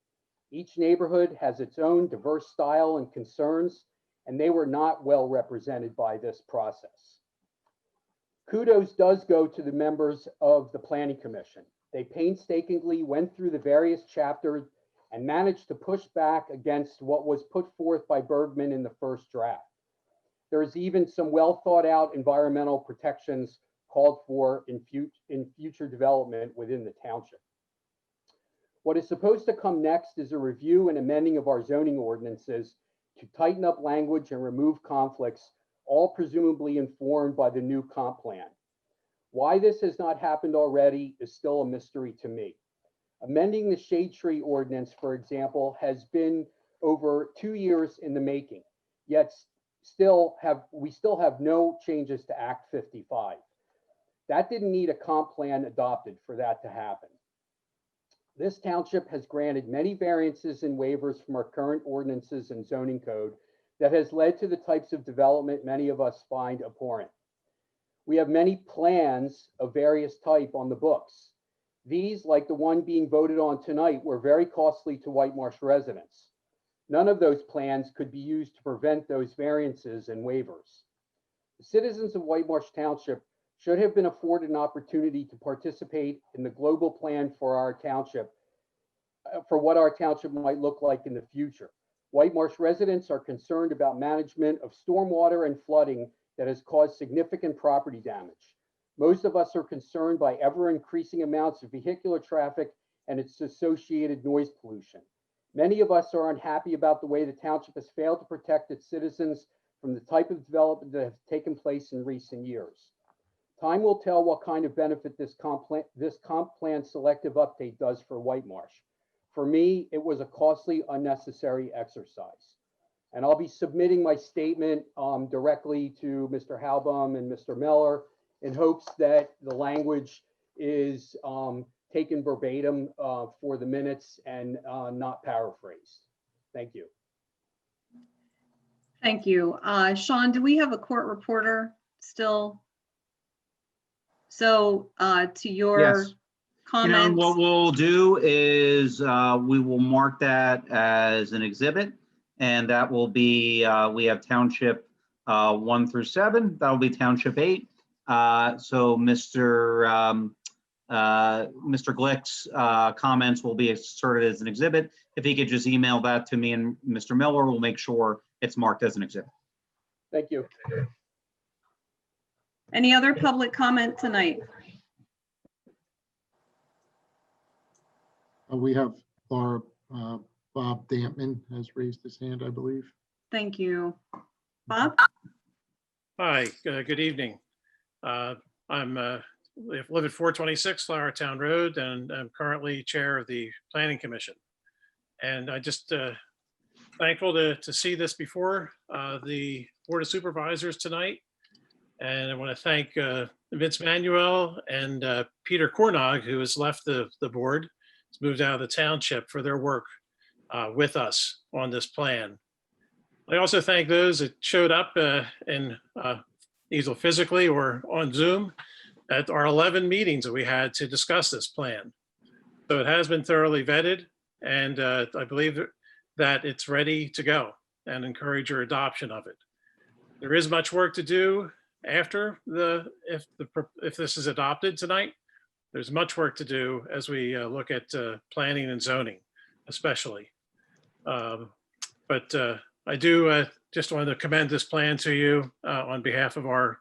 Each neighborhood has its own diverse style and concerns, and they were not well represented by this process. Kudos does go to the members of the Planning Commission. They painstakingly went through the various chapters and managed to push back against what was put forth by Bergman in the first draft. There is even some well thought out environmental protections called for in future development within the township. What is supposed to come next is a review and amending of our zoning ordinances to tighten up language and remove conflicts, all presumably informed by the new comp plan. Why this has not happened already is still a mystery to me. Amending the shade tree ordinance, for example, has been over 2 years in the making, yet we still have no changes to Act 55. That didn't need a comp plan adopted for that to happen. This township has granted many variances and waivers from our current ordinances and zoning code that has led to the types of development many of us find abhorrent. We have many plans of various type on the books. These, like the one being voted on tonight, were very costly to White Marsh residents. None of those plans could be used to prevent those variances and waivers. The citizens of White Marsh Township should have been afforded an opportunity to participate in the global plan for our township, for what our township might look like in the future. White Marsh residents are concerned about management of stormwater and flooding that has caused significant property damage. Most of us are concerned by ever increasing amounts of vehicular traffic and its associated noise pollution. Many of us are unhappy about the way the township has failed to protect its citizens from the type of development that has taken place in recent years. Time will tell what kind of benefit this comp plan selective update does for White Marsh. For me, it was a costly, unnecessary exercise. And I'll be submitting my statement directly to Mr. Halbum and Mr. Miller in hopes that the language is taken verbatim for the minutes and not paraphrased. Thank you. Thank you. Sean, do we have a court reporter still So to your Yes. You know, and comments, what we'll do is we will mark that as an exhibit, and that will be, we have Township 1 through 7. That'll be Township 8. So Mr. Glick's comments will be inserted as an exhibit. If he could just email that to me and Mr. Miller, we'll make sure it's marked as an exhibit. Thank you. any other public comment tonight? We have our Bob Dampman has raised his hand, I believe. Thank you. Bob? Hi, good evening. I live at 426 Flower Town Road, and I'm currently chair of the Planning Commission. And I just thankful to see this before the Board of Supervisors tonight. And I want to thank Vince Manuel and Peter Cornog, who has left the board, has moved out of the township, for their work with us on this plan. I also thank those that showed up in either physically or on Zoom at our 11 meetings that we had to discuss this plan. So it has been thoroughly vetted, and I believe that it's ready to go, and encourage your adoption of it. There is much work to do after if this is adopted tonight. There's much work to do as we look at planning and zoning, especially. But I do just want to commend this plan to you on behalf of our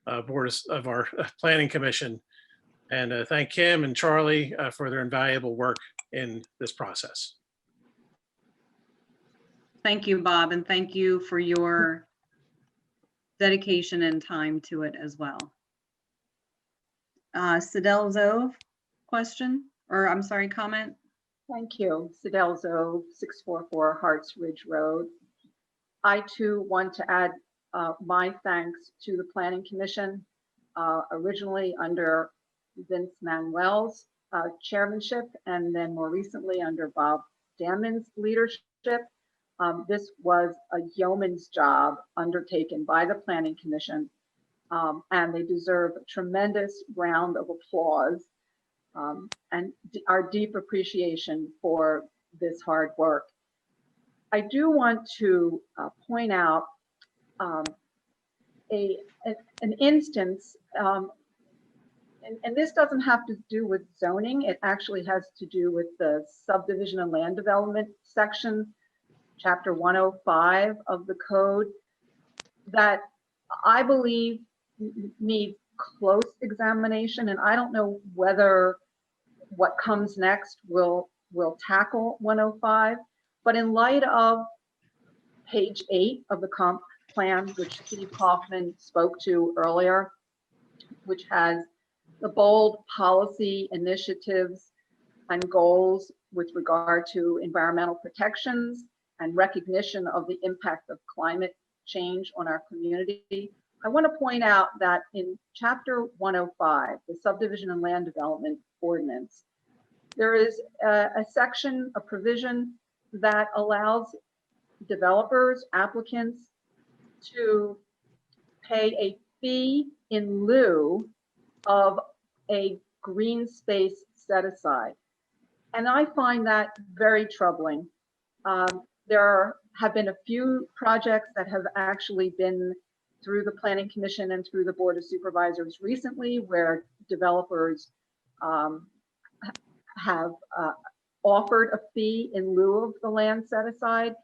of our Planning Commission, and thank Kim and Charlie for their invaluable work in this process. Thank you, Bob, and thank you for your dedication and time to it as well. Sidel Zove, question, or I'm sorry, comment? Thank you. Sidel Zove, 644 Harts Ridge Road. I too want to add my thanks to the Planning Commission, originally under Vince Manuel's chairmanship, and then more recently under Bob Dampman's leadership. This was a yeoman's job undertaken by the Planning Commission, and they deserve a tremendous round of applause and our deep appreciation for this hard work. I do want to point out an instance, and this doesn't have to do with zoning. It actually has to do with the subdivision and land development section, chapter 105 of the code, that I believe needs close examination. And I don't know whether what comes next will tackle 105, but in light of page 8 of the comp plan, which Steve Kaufman spoke to earlier, which has the bold policy initiatives and goals with regard to environmental protections and recognition of the impact of climate change on our community. I want to point out that in chapter 105, the subdivision and land development ordinance, there is a section, a provision that allows developers, applicants to pay a fee in lieu of a green space set aside. And I find that very troubling. There have been a few projects that have actually been through the Planning Commission and through the Board of Supervisors recently, where developers have offered a fee in lieu of the land set aside.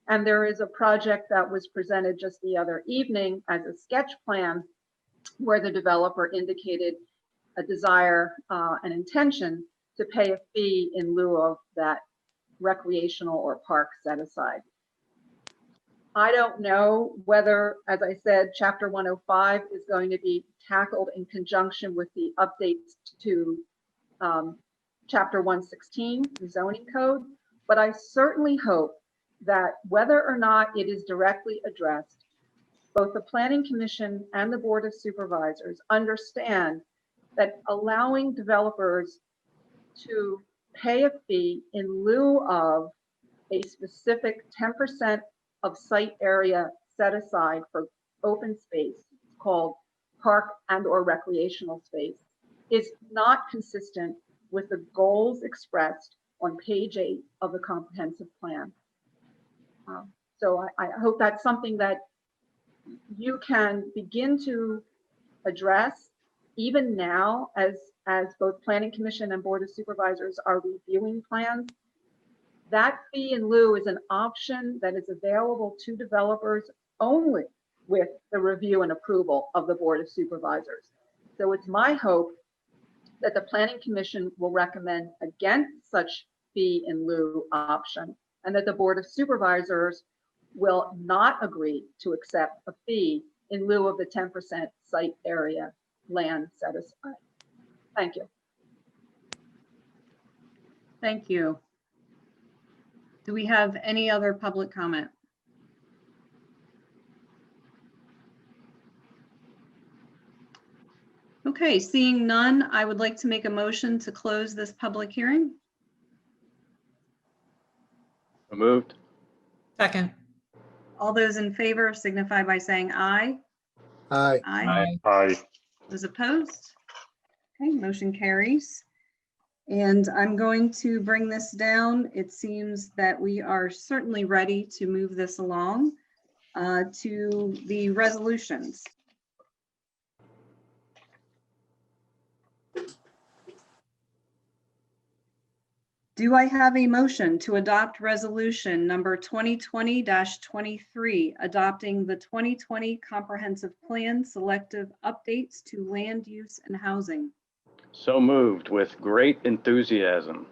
And there is a project that was presented just the other evening as a sketch plan where the developer indicated a desire, an intention to pay a fee in lieu of that recreational or park set aside. I don't know whether, as I said, chapter 105 is going to be tackled in conjunction with the updates to chapter 116, the zoning code, but I certainly hope that whether or not it is directly addressed, both the Planning Commission and the Board of Supervisors understand that allowing developers to pay a fee in lieu of a specific 10% of site area set aside for open space called park and or recreational space is not consistent with the goals expressed on page 8 of the comprehensive plan. So I hope that's something that you can begin to address even now as both Planning Commission and Board of Supervisors are reviewing plans. That fee in lieu is an option that is available to developers only with the review and approval of the Board of Supervisors. So it's my hope that the Planning Commission will recommend against such fee in lieu option, and that the Board of Supervisors will not agree to accept a fee in lieu of the 10% site area land set aside. Thank you. Thank you. Do we have any other public comment? Okay, seeing none, I would like to make a motion to close this public hearing. So moved. Second. All those in favor signify by saying aye. Aye. Aye. Aye. Those opposed? Okay, motion carries. And I'm going to bring this down. It seems that we are certainly ready to move this along to the resolutions. Do I have a motion to adopt resolution number 2020-23, adopting the 2020 comprehensive plan selective updates to land use and housing? So moved with great enthusiasm.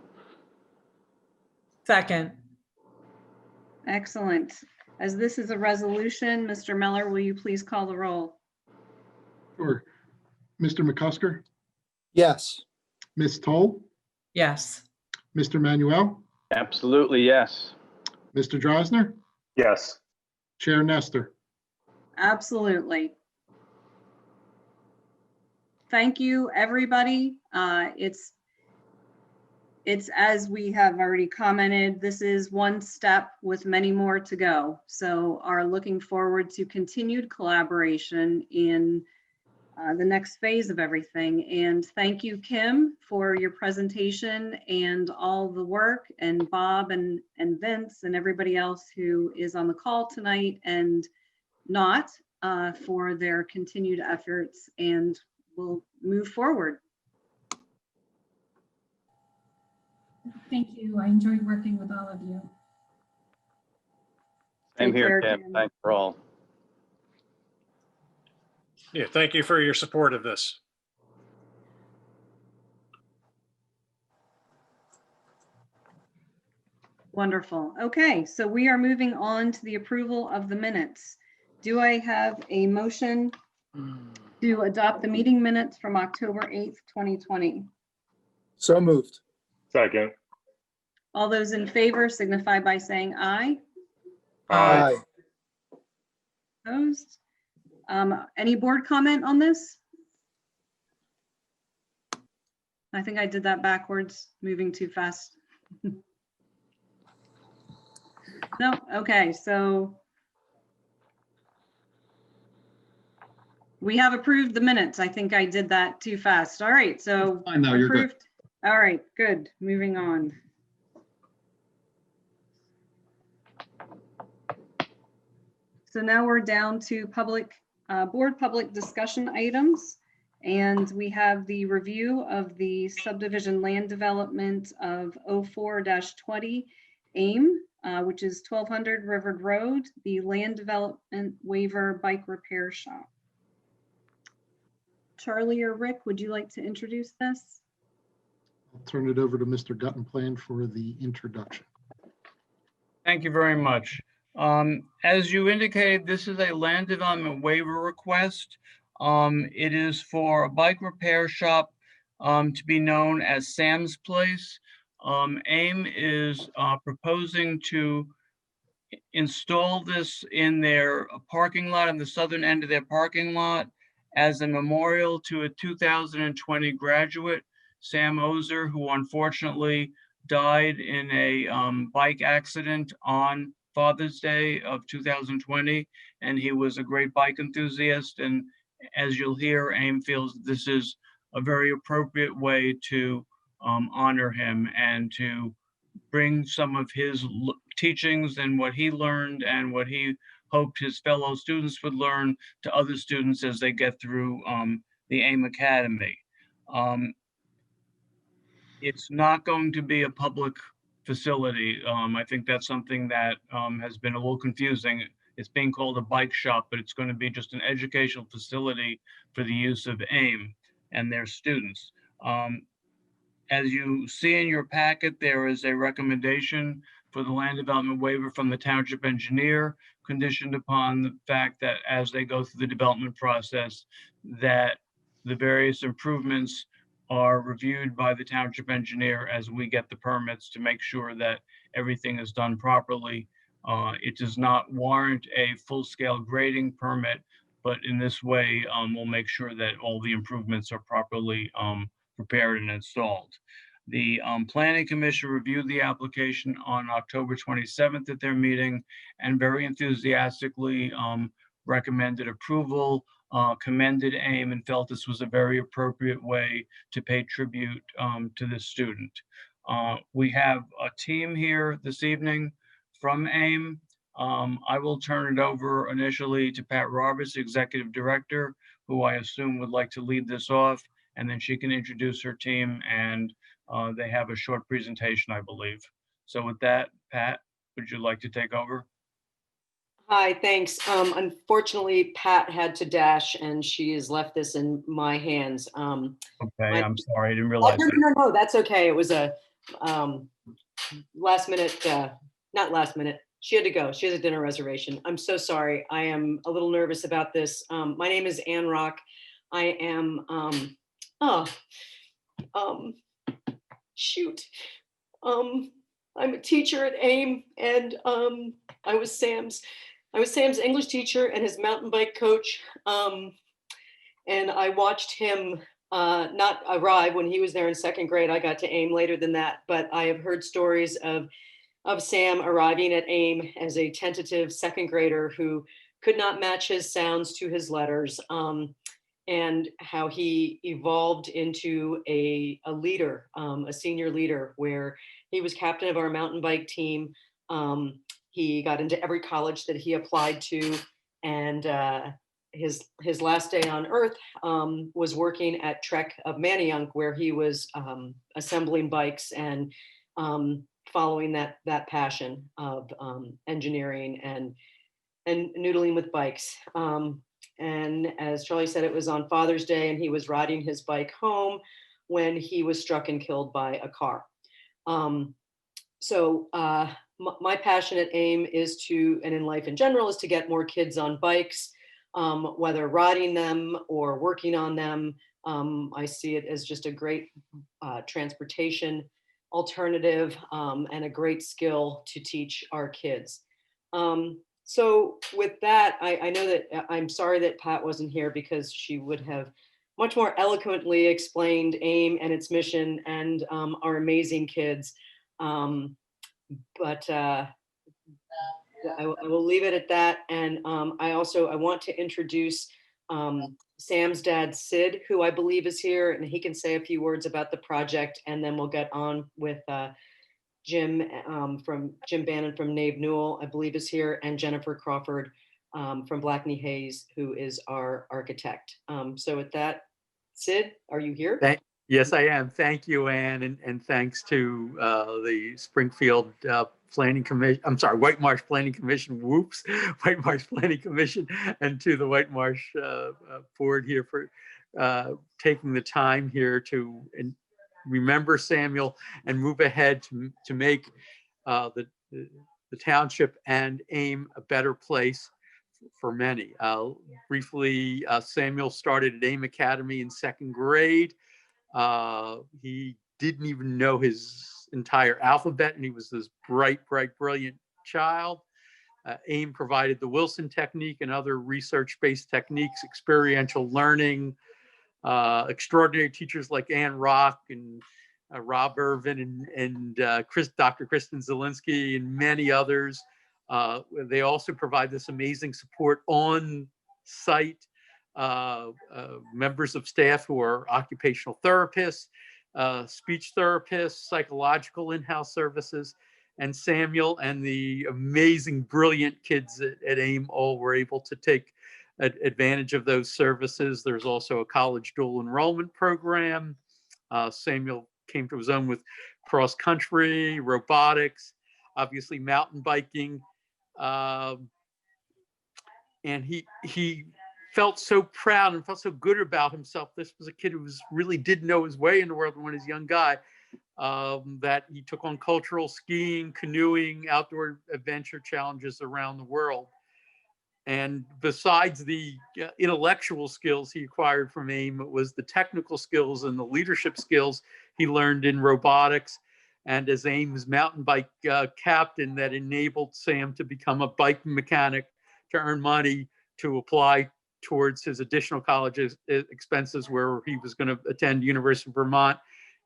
Second. Excellent. As this is a resolution, Mr. Miller, will you please call the roll? Sure. Mr. McCusker, Yes. Ms. Toll, Yes. Mr. Manuel, Absolutely, yes. Mr. Drosner, Yes. Chair Nestor. Absolutely. Thank you, everybody. It's as we have already commented, this is one step with many more to go. So are looking forward to continued collaboration in the next phase of everything. And thank you, Kim, for your presentation and all the work, and Bob and Vince and everybody else who is on the call tonight and not for their continued efforts, and we'll move forward. Thank you. I enjoyed working with all of you. Same Take here, care, Kim. Thanks for all. Yeah, thank you for your support of this. Wonderful. Okay, so we are moving on to the approval of the minutes. Do I have a motion to adopt the meeting minutes from October 8th, 2020? So moved. Second. All those in favor signify by saying aye. Aye. Opposed? Any board comment on this? I think I did that backwards, moving too fast. No, okay, so we have approved the minutes. I think I did that too fast. All right, so I know you're good. approved. All right, good, moving on. So now we're down to board public discussion items. And we have the review of the subdivision land development of 04-20 AIM, which is 1200 River Road, the land development waiver bike repair shop. Charlie or Rick, would you like to introduce this? I'll turn it over to Mr. Guttenplan for the introduction. Thank you very much. As you indicated, this is a land development waiver request. It is for a bike repair shop to be known as Sam's Place. AIM is proposing to install this in their parking lot, on the southern end of their parking lot, as a memorial to a 2020 graduate, Sam Ozer, who unfortunately died in a bike accident on Father's Day of 2020. And he was a great bike enthusiast. And as you'll hear, AIM feels this is a very appropriate way to honor him and to bring some of his teachings and what he learned and what he hoped his fellow students would learn to other students as they get through the AIM Academy. It's not going to be a public facility. I think that's something that has been a little confusing. It's being called a bike shop, but it's going to be just an educational facility for the use of AIM and their students. As you see in your packet, there is a recommendation for the land development waiver from the township engineer, conditioned upon the fact that as they go through the development process, that the various improvements are reviewed by the township engineer as we get the permits to make sure that everything is done properly. It does not warrant a full-scale grading permit, but in this way, we'll make sure that all the improvements are properly prepared and installed. The Planning Commission reviewed the application on October 27th at their meeting and very enthusiastically recommended approval, commended AIM, and felt this was a very appropriate way to pay tribute to this student. We have a team here this evening from AIM. I will turn it over initially to Pat Roberts, Executive Director, who I assume would like to lead this off, and then she can introduce her team, and they have a short presentation, I believe. So with that, Pat, would you like to take over? Hi, thanks. Unfortunately, Pat had to dash and she has left this in my hands. Okay, I'm sorry, I didn't realize that. No, that's okay. It was a last minute, not last minute. She had to go. She has a dinner reservation. I'm so sorry. I am a little nervous about this. My name is Ann Rock. I am, shoot. I'm a teacher at AIM, and I was Sam's English teacher and his mountain bike coach. And I watched him not arrive when he was there in second grade. I got to AIM later than that, but I have heard stories of Sam arriving at AIM as a tentative second grader who could not match his sounds to his letters, and how he evolved into a leader, a senior leader, where he was captain of our mountain bike team. He got into every college that he applied to, and his last day on earth was working at Trek of Manayunk, where he was assembling bikes and following that passion of engineering and noodling with bikes. And as Charlie said, it was on Father's Day, and he was riding his bike home when he was struck and killed by a car. My passion at AIM is to, and in life in general, is to get more kids on bikes, whether riding them or working on them. I see it as just a great transportation alternative and a great skill to teach our kids. So with that, I know that I'm sorry that Pat wasn't here, because she would have much more eloquently explained AIM and its mission and our amazing kids. But I will leave it at that. And I want to introduce Sam's dad, Sid, who I believe is here, and he can say a few words about the project, and then we'll get on with Jim Bannon from Nave Newell, I believe is here, and Jennifer Crawford from Blackney Hayes, who is our architect. So with that, Sid, are you here? Yes, I am. Thank you, Ann, and thanks to the Springfield Planning Commission, I'm sorry, White Marsh Planning Commission, whoops, White Marsh Planning Commission, and to the White Marsh board here for taking the time here to remember Samuel and move ahead to make the township and AIM a better place for many. Briefly, Samuel started at AIM Academy in second grade. He didn't even know his entire alphabet, and he was this bright, brilliant child. AIM provided the Wilson technique and other research-based techniques, experiential learning, extraordinary teachers like Ann Rock and Rob Irvin and Dr. Kristen Zielinski and many others. They also provide this amazing support on site members of staff who are occupational therapists, speech therapists, psychological in-house services, and Samuel and the amazing, brilliant kids at AIM all were able to take advantage of those services. There's also a college dual enrollment program. Samuel came to his own with cross country, robotics, obviously mountain biking. And he felt so proud and felt so good about himself. This was a kid who really did know his way in the world when he was a young guy, that he took on cultural skiing, canoeing, outdoor adventure challenges around the world. And besides the intellectual skills he acquired from AIM, it was the technical skills and the leadership skills he learned in robotics and as AIM's mountain bike captain that enabled Sam to become a bike mechanic, to earn money to apply towards his additional college expenses where he was going to attend University of Vermont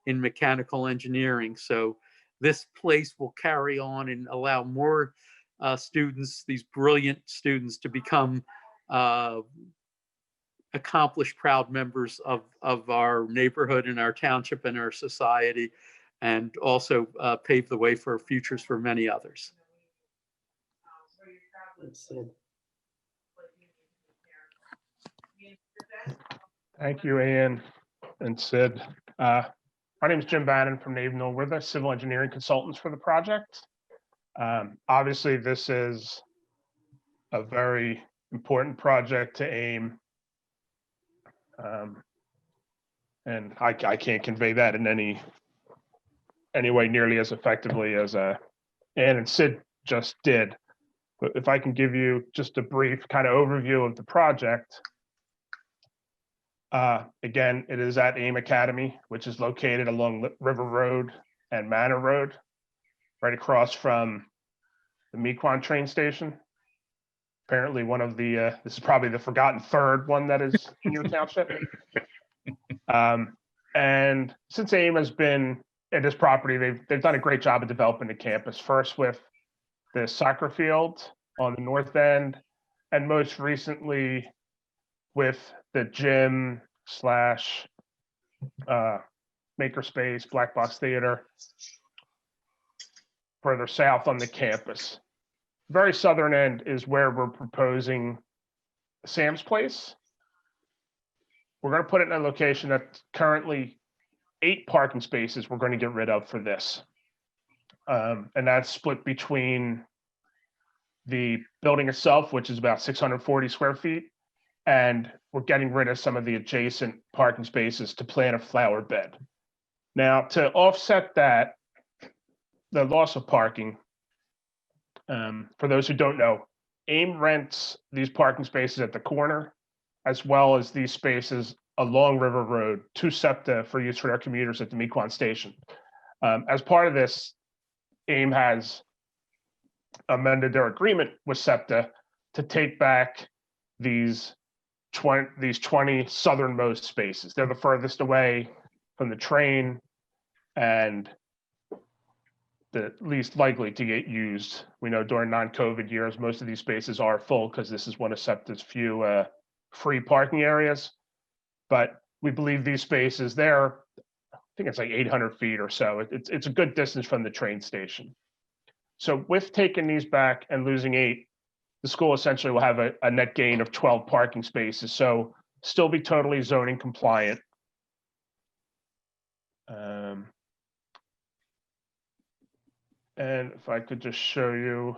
in mechanical engineering. So this place will carry on and allow more students, these brilliant students, to become accomplished, proud members of our neighborhood and our township and our society, and also pave the way for futures for many others. Thank you, Ann and Sid. My name is Jim Bannon from Navenville. We're the civil engineering consultants for the project. Obviously, this is a very important project to AIM. And I can't convey that in any way nearly as effectively as Ann and Sid just did. But if I can give you just a brief kind of overview of the project. Again, it is at AIM Academy, which is located along River Road and Manor Road, right across from the Mequon train station. Apparently one of the, this is probably the forgotten third one that is in your township. And since AIM has been at this property, they've done a great job of developing the campus, first with the soccer field on the north end, and most recently with the gym / makerspace, Black Box Theater, further south on the campus. Very southern end is where we're proposing Sam's Place. We're going to put it in a location that's currently 8 parking spaces we're going to get rid of for this. And that's split between the building itself, which is about 640 square feet, and we're getting rid of some of the adjacent parking spaces to plant a flower bed. Now, to offset that, the loss of parking, for those who don't know, AIM rents these parking spaces at the corner, as well as these spaces along River Road to SEPTA for use for their commuters at the Mequon station. As part of this, AIM has amended their agreement with SEPTA to take back these 20 southernmost spaces. They're the furthest away from the train and the least likely to get used. We know during non-COVID years, most of these spaces are full because this is one of SEPTA's few free parking areas. But we believe these spaces there, I think it's like 800 feet or so. It's a good distance from the train station. So with taking these back and losing 8, the school essentially will have a net gain of 12 parking spaces. So still be totally zoning compliant. And if I could just show you,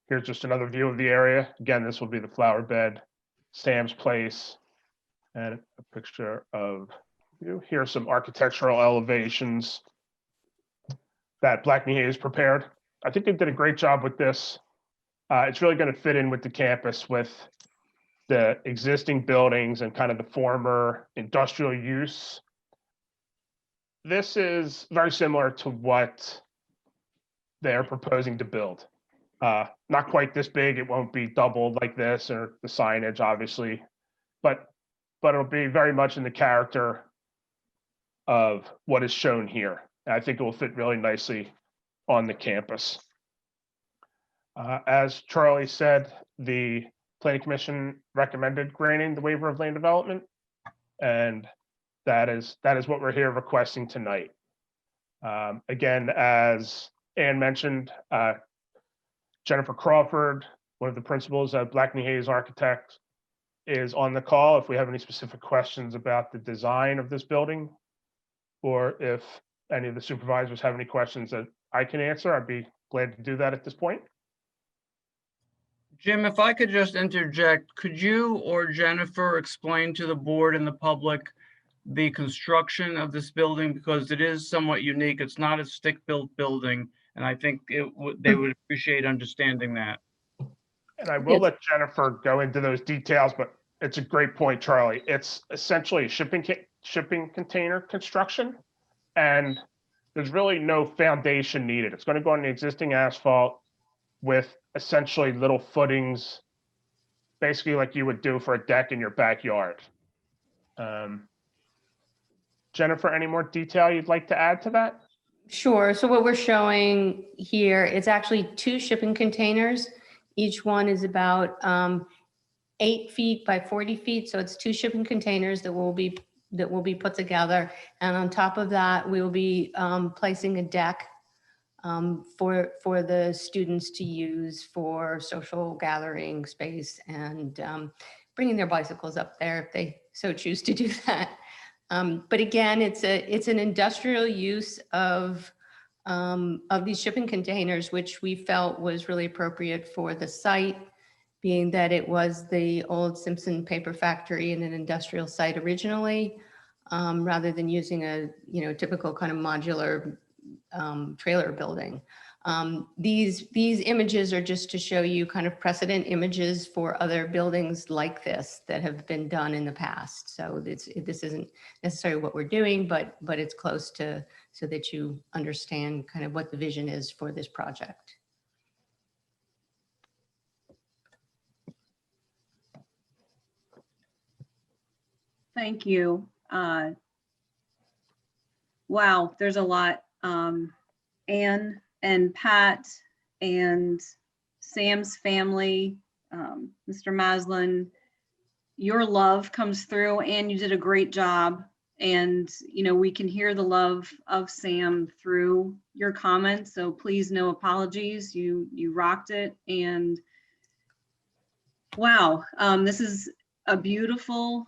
here's just another view of the area. Again, this will be the flower bed, Sam's Place, and a picture of you. Here's some architectural elevations that Black Knee has prepared. I think they did a great job with this. It's really going to fit in with the campus, with the existing buildings and kind of the former industrial use. This is very similar to what they're proposing to build. Not quite this big. It won't be doubled like this, or the signage, obviously, but it'll be very much in the character of what is shown here. And I think it will fit really nicely on the campus. As Charlie said, the Planning Commission recommended granting the waiver of land development. And that is what we're here requesting tonight. Again, as Ann mentioned, Jennifer Crawford, one of the principals at Black & Hayes Architects, is on the call if we have any specific questions about the design of this building, or if any of the supervisors have any questions that I can answer, I'd be glad to do that at this point. Jim, if I could just interject, could you or Jennifer explain to the board and the public the construction of this building, because it is somewhat unique. It's not a stick-built building, and I think they would appreciate understanding that. And I will let Jennifer go into those details, but it's a great point, Charlie. It's essentially a shipping container construction, and there's really no foundation needed. It's going to go on the existing asphalt with essentially little footings, basically like you would do for a deck in your backyard. Jennifer, any more detail you'd like to add to that? Sure. So what we're showing here is actually 2 shipping containers. Each one is about 8 feet by 40 feet. So it's 2 shipping containers that will be put together. And on top of that, we will be placing a deck for the students to use for social gathering space and bringing their bicycles up there if they so choose to do that. But again, it's an industrial use of these shipping containers, which we felt was really appropriate for the site, being that it was the old Simpson paper factory in an industrial site originally, rather than using a typical kind of modular trailer building. These images are just to show you kind of precedent images for other buildings like this that have been done in the past. So this isn't necessarily what we're doing, but it's close to, so that you understand kind of what the vision is for this project. Thank you. Wow, there's a lot. Anne and Pat and Sam's family, Mr. Maslin, your love comes through, and you did a great job. And, we can hear the love of Sam through your comments. So please, no apologies. You rocked it. And wow, this is a beautiful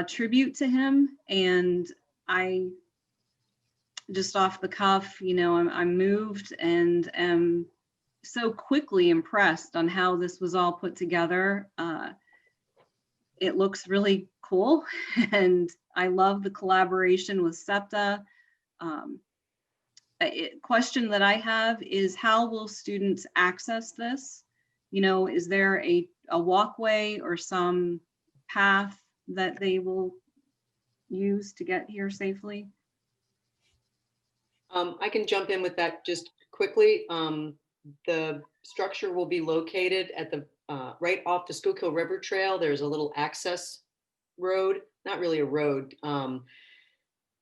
tribute to him. And I just off the cuff, I'm moved and am so quickly impressed on how this was all put together. It looks really cool, and I love the collaboration with SEPTA. Question that I have is, how will students access this? Is there a walkway or some path that they will use to get here safely? I can jump in with that just quickly. The structure will be located at the right off the Schuylkill River Trail. There's a little access road, not really a road,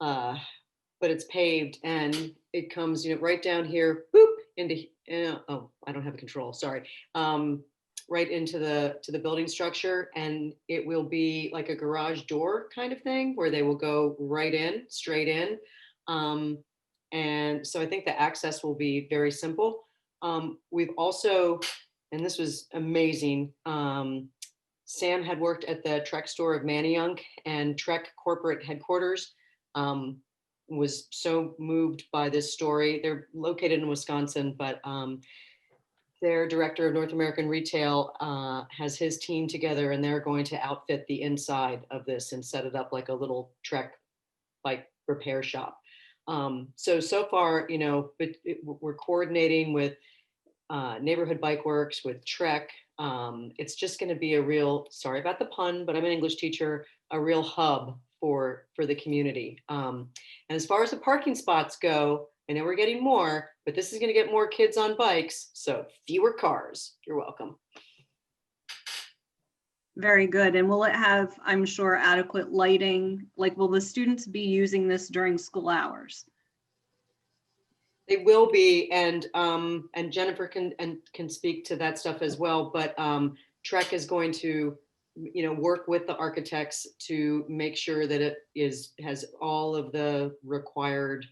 but it's paved, and it comes, right down here, boop, into. Oh, I don't have a control. Sorry. Right into the building structure, and it will be like a garage door kind of thing where they will go right in, straight in. And so I think the access will be very simple. We've also, and this was amazing, Sam had worked at the Trek store of Manayunk, and Trek corporate headquarters was so moved by this story. They're located in Wisconsin, but their director of North American retail has his team together, and they're going to outfit the inside of this and set it up like a little Trek bike repair shop. So far, we're coordinating with Neighborhood Bike Works, with Trek. It's just going to be a real, sorry about the pun, but I'm an English teacher, a real hub for the community. And as far as the parking spots go, I know we're getting more, but this is going to get more kids on bikes, so fewer cars. You're welcome. Very good. And will it have, I'm sure, adequate lighting? Like, will the students be using this during school hours? They will be, and Jennifer can speak to that stuff as well. But Trek is going to, work with the architects to make sure that it has all of the required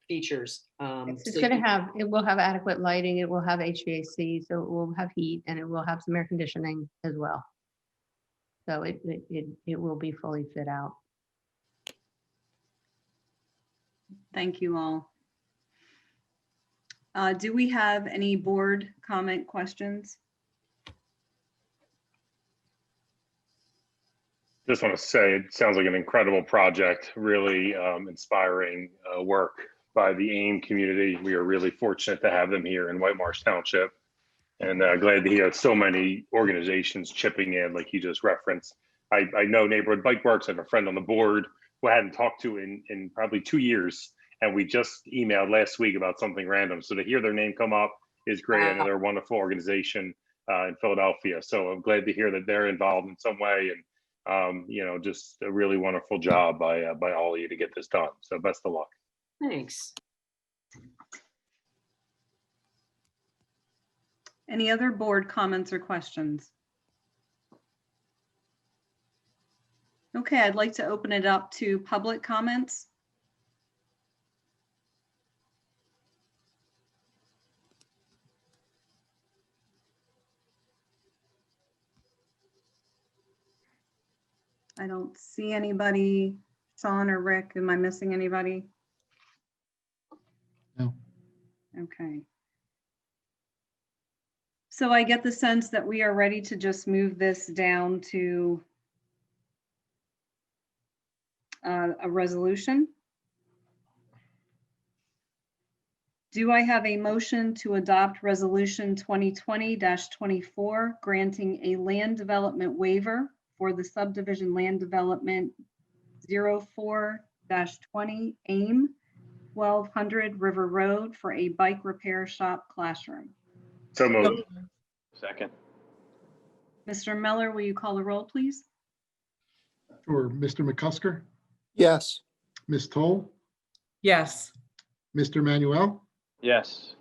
features. It's going to have, it will have adequate lighting, it will have HVAC, so it will have heat, and it will have some air conditioning as well. So it will be fully fit out. Thank you all. Do we have any board comment questions? Just want to say, it sounds like an incredible project, really inspiring work by the AIM community. We are really fortunate to have them here in White Marsh Township, and glad to hear so many organizations chipping in, like you just referenced. I know Neighborhood Bike Works. I have a friend on the board who I hadn't talked to in probably 2 years, and we just emailed last week about something random. So to hear their name come up is great. I know they're a wonderful organization in Philadelphia, so I'm glad to hear that they're involved in some way, and just a really wonderful job by all of you to get this done. So best of luck. Thanks. Any other board comments or questions? Okay, I'd like to open it up to public comments. I don't see anybody. Sean or Rick, am I missing anybody? No. Okay. So I get the sense that we are ready to just move this down to a resolution. Do I have a motion to adopt resolution 2020-24 granting a land development waiver for the subdivision land development 04-20 AIM 1200 River Road for a bike repair shop classroom? So moved. Second. Mr. Miller, will you call the roll, please? Sure. Mr. McCusker, Yes. Ms. Toll, Yes. Mr. Manuel, Yes.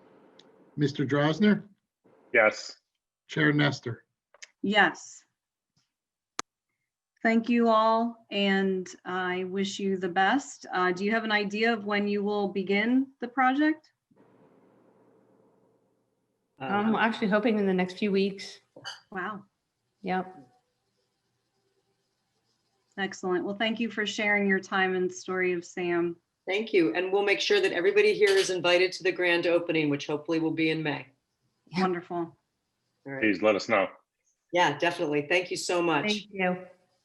Mr. Drosner, Yes. Chair Nestor. Yes. Thank you all, and I wish you the best. Do you have an idea of when you will begin the project? I'm actually hoping in the next few weeks. Wow. Yep. Excellent. Well, thank you for sharing your time and story of Sam. Thank you. And we'll make sure that everybody here is invited to the grand opening, which hopefully will be in May. Wonderful. All right. Please let us know. Yeah, definitely. Thank you so much. Thank you.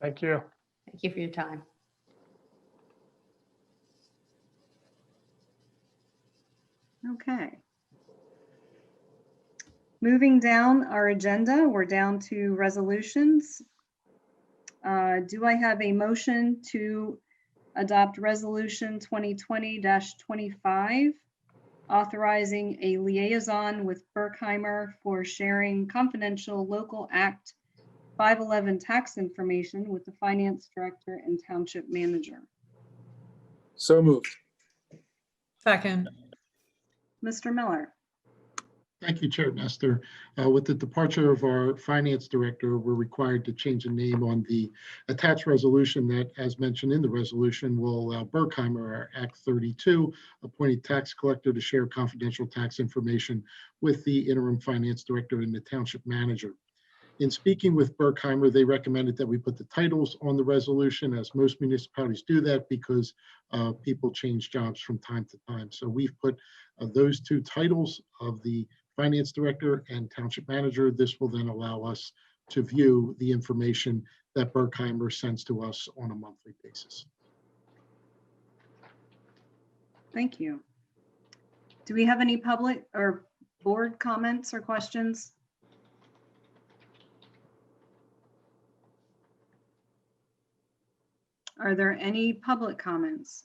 Thank you. Thank you for your time. Okay. Moving down our agenda, we're down to resolutions. Do I have a motion to adopt resolution 2020-25, authorizing a liaison with Berkheimer for sharing confidential local Act 511 tax information with the finance director and township manager? So moved. Second. Mr. Miller. Thank you, Chair Nestor. With the departure of our finance director, we're required to change the name on the attached resolution that, as mentioned in the resolution, will allow Berkheimer, our Act 32 appointed tax collector, to share confidential tax information with the interim finance director and the township manager. In speaking with Berkheimer, they recommended that we put the titles on the resolution, as most municipalities do that because people change jobs from time to time. So we've put those two titles of the finance director and township manager. This will then allow us to view the information that Berkheimer sends to us on a monthly basis. Thank you. Do we have any public or board comments or questions? Are there any public comments?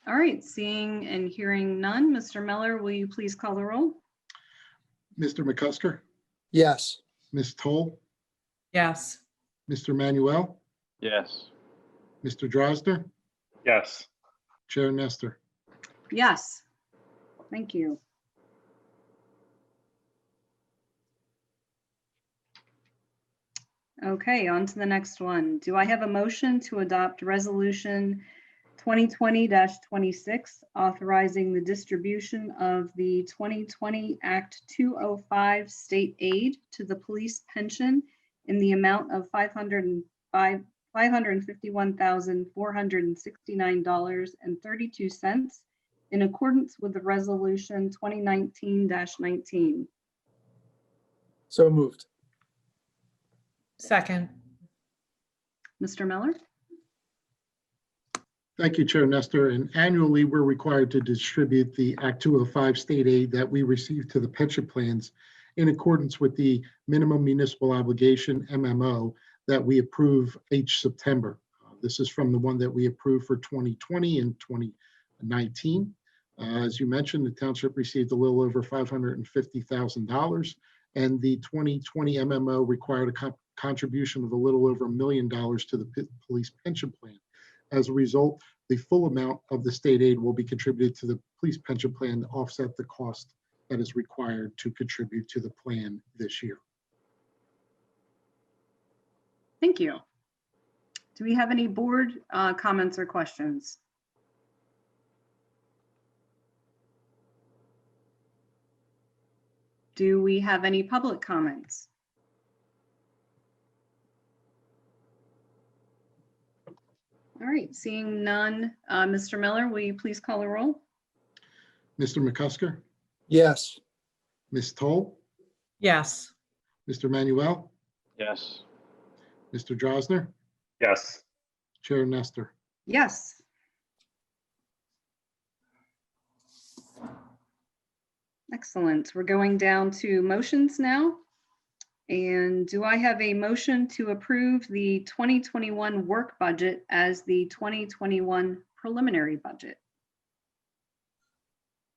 All right, seeing and hearing none, Mr. Miller, will you please call the roll? Mr. McCusker, Yes. Ms. Toll, Yes. Mr. Manuel, Yes. Mr. Drosner, Yes. Chair Nestor. Yes. Thank you. Okay, on to the next one. Do I have a motion to adopt resolution 2020-26, authorizing the distribution of the 2020 Act 205 state aid to the police pension in the amount of $551,469.32 in accordance with the resolution 2019-19? So moved. Second. Mr. Miller? Thank you, Chair Nestor. And annually, we're required to distribute the Act 205 state aid that we receive to the pension plans in accordance with the minimum municipal obligation, MMO, that we approve each September. This is from the one that we approved for 2020 and 2019. As you mentioned, the township received a little over $550,000, and the 2020 MMO required a contribution of a little over $1 million to the police pension plan. As a result, the full amount of the state aid will be contributed to the police pension plan to offset the cost that is required to contribute to the plan this year. Thank you. Do we have any board comments or questions? Do we have any public comments? All right, seeing none. Mr. Miller, will you please call the roll? Mr. McCusker, Yes. Ms. Toll, Yes. Mr. Manuel, Yes. Mr. Drosner, Yes. Chair Nestor. Yes. Excellent. We're going down to motions now. And do I have a motion to approve the 2021 work budget as the 2021 preliminary budget?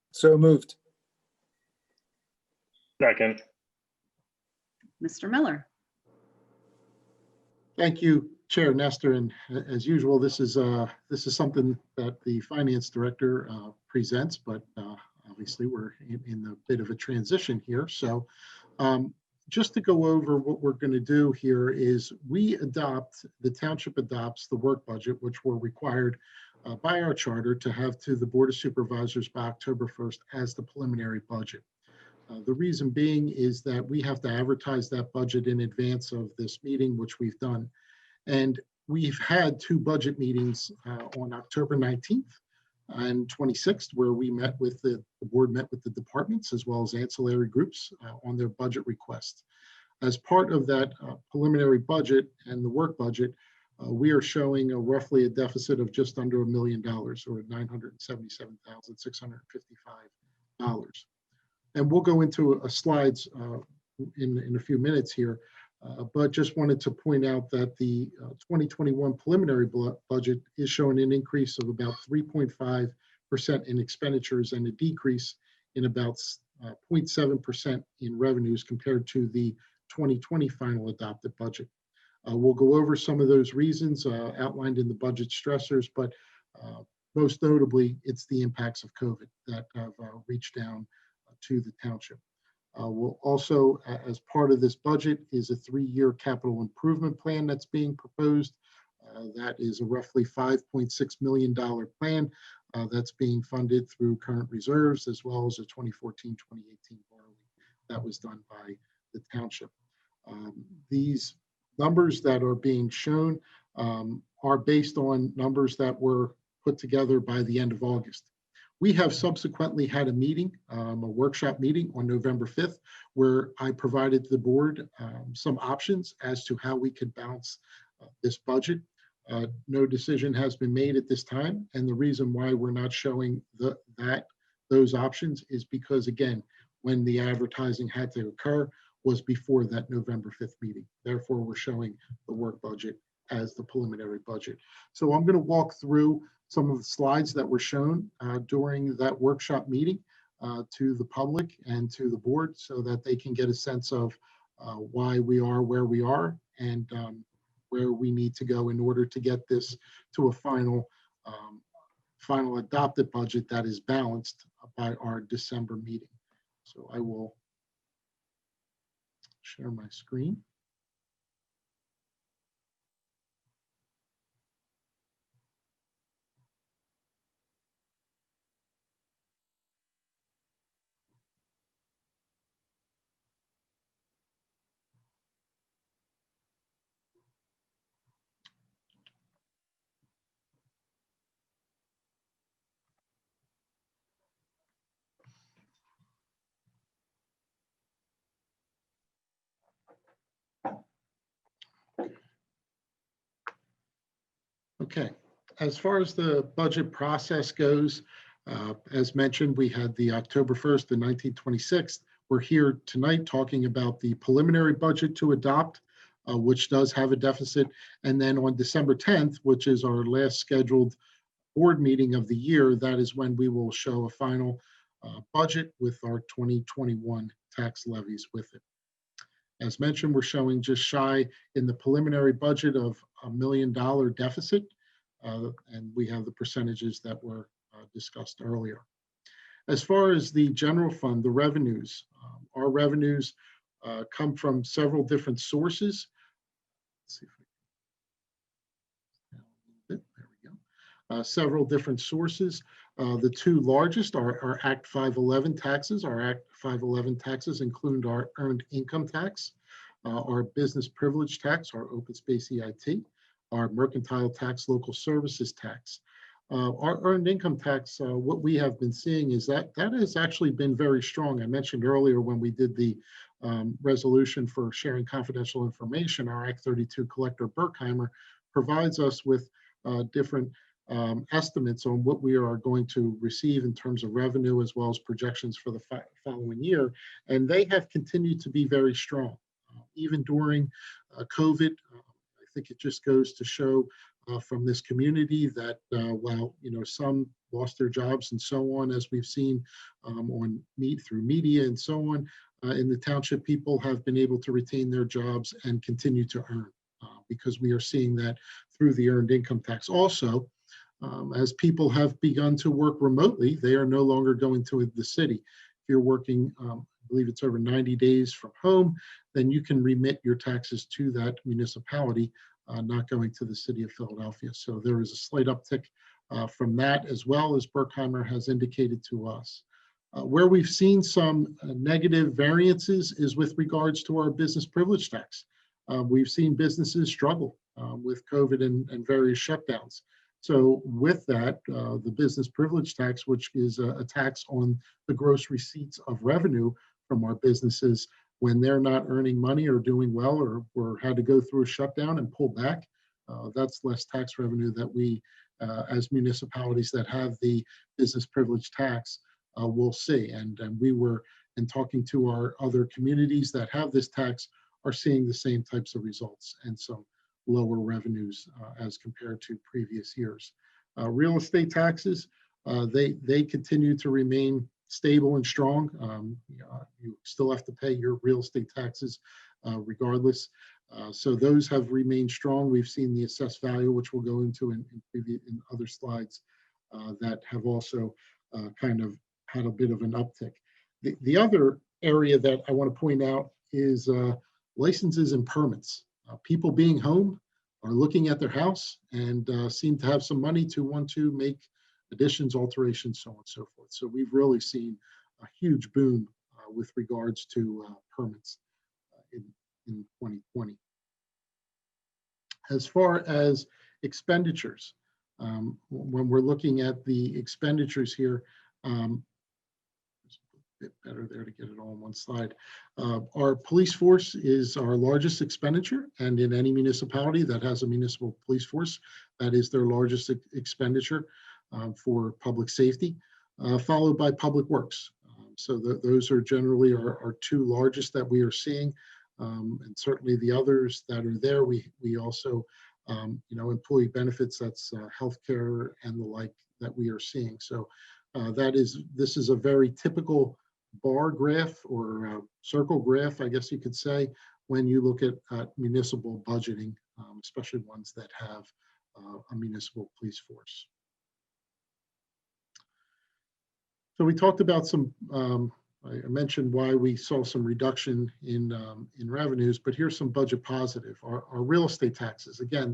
So moved. Second. Mr. Miller? Thank you, Chair Nestor. And as usual, this is something that the finance director presents, but obviously we're in a bit of a transition here. So just to go over what we're going to do here is the township adopts the work budget, which we're required by our charter to have to the Board of Supervisors by October 1st as the preliminary budget. The reason being is that we have to advertise that budget in advance of this meeting, which we've done. And we've had two budget meetings on October 19th and 26th, where we met with the board met with the departments as well as ancillary groups on their budget requests. As part of that preliminary budget and the work budget, we are showing roughly a deficit of just under $1 million, or $977,655. And we'll go into slides in a few minutes here, but just wanted to point out that the 2021 preliminary budget is showing an increase of about 3.5% in expenditures and a decrease in about 0.7% in revenues compared to the 2020 final adopted budget. We'll go over some of those reasons outlined in the budget stressors, but most notably, it's the impacts of COVID that have reached down to the township. We'll also, as part of this budget, is a 3-year capital improvement plan that's being proposed. That is a roughly $5.6 million plan that's being funded through current reserves, as well as a 2014-2018 borrowing that was done by the township. These numbers that are being shown are based on numbers that were put together by the end of August. We have subsequently had a meeting, a workshop meeting on November 5th, where I provided the board some options as to how we could balance this budget. No decision has been made at this time, and the reason why we're not showing those options is because, again, when the advertising had to occur was before that November 5th meeting. Therefore, we're showing the work budget as the preliminary budget. So I'm going to walk through some of the slides that were shown during that workshop meeting to the public and to the board so that they can get a sense of why we are where we are and where we need to go in order to get this to a final final adopted budget that is balanced by our December meeting. So I will share my screen. Okay, as far as the budget process goes, as mentioned, we had the October 1st and 1926th. We're here tonight talking about the preliminary budget to adopt, which does have a deficit. And then on December 10th, which is our last scheduled board meeting of the year, that is when we will show a final budget with our 2021 tax levies with it. As mentioned, we're showing just shy in the preliminary budget of $1 million deficit, and we have the percentages that were discussed earlier. As far as the general fund, the revenues, our revenues come from several different sources. Let's see if we can, there we go. Several different sources. The two largest are our Act 511 taxes. Our Act 511 taxes include our earned income tax, our business privilege tax, our open space EIT, our mercantile tax, local services tax. Our earned income tax, what we have been seeing is that has actually been very strong. I mentioned earlier when we did the resolution for sharing confidential information, our Act 32 collector Berkheimer provides us with different estimates on what we are going to receive in terms of revenue as well as projections for the following year. And they have continued to be very strong. Even during COVID, I think it just goes to show from this community that while some lost their jobs and so on, as we've seen through media and so on, in the township, people have been able to retain their jobs and continue to earn because we are seeing that through the earned income tax. Also, as people have begun to work remotely, they are no longer going to the city. If you're working, I believe it's over 90 days from home, then you can remit your taxes to that municipality, not going to the city of Philadelphia. So there is a slight uptick from that, as well as Berkheimer has indicated to us. Where we've seen some negative variances is with regards to our business privilege tax. We've seen businesses struggle with COVID and various shutdowns. So with that, the business privilege tax, which is a tax on the gross receipts of revenue from our businesses when they're not earning money or doing well or had to go through a shutdown and pull back, that's less tax revenue that we, as municipalities that have the business privilege tax, will see. And we were, in talking to our other communities that have this tax, are seeing the same types of results and some lower revenues as compared to previous years. Real estate taxes, they continue to remain stable and strong. You still have to pay your real estate taxes regardless. So those have remained strong. We've seen the assessed value, which we'll go into in other slides, that have also kind of had a bit of an uptick. The other area that I want to point out is licenses and permits. People being home are looking at their house and seem to have some money to want to make additions, alterations, so on and so forth. So we've really seen a huge boom with regards to permits in 2020. As far as expenditures, when we're looking at the expenditures here, bit better there to get it all on one slide. Our police force is our largest expenditure, and in any municipality that has a municipal police force, that is their largest expenditure for public safety, followed by public works. So those are generally our two largest that we are seeing, and certainly the others that are there. We also, employee benefits, that's healthcare and the like that we are seeing. So this is a very typical bar graph or circle graph, I guess you could say, when you look at municipal budgeting, especially ones that have a municipal police force. So we talked about some, I mentioned why we saw some reduction in revenues, but here's some budget positive. Our real estate taxes, again,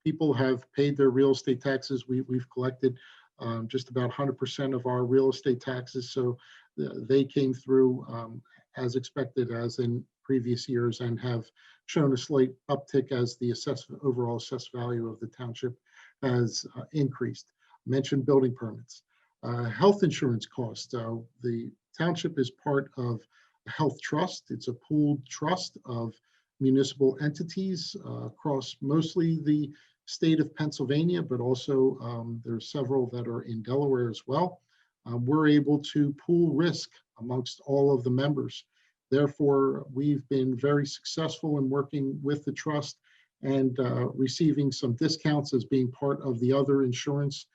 people have paid their real estate taxes. We've collected just about 100% of our real estate taxes. So they came through as expected, as in previous years, and have shown a slight uptick as the overall assessed value of the township has increased. I mentioned building permits. Health insurance costs. The township is part of a health trust. It's a pooled trust of municipal entities across mostly the state of Pennsylvania, but also there's several that are in Delaware as well. We're able to pool risk amongst all of the members. Therefore, we've been very successful in working with the trust and receiving some discounts as being part of the other insurances,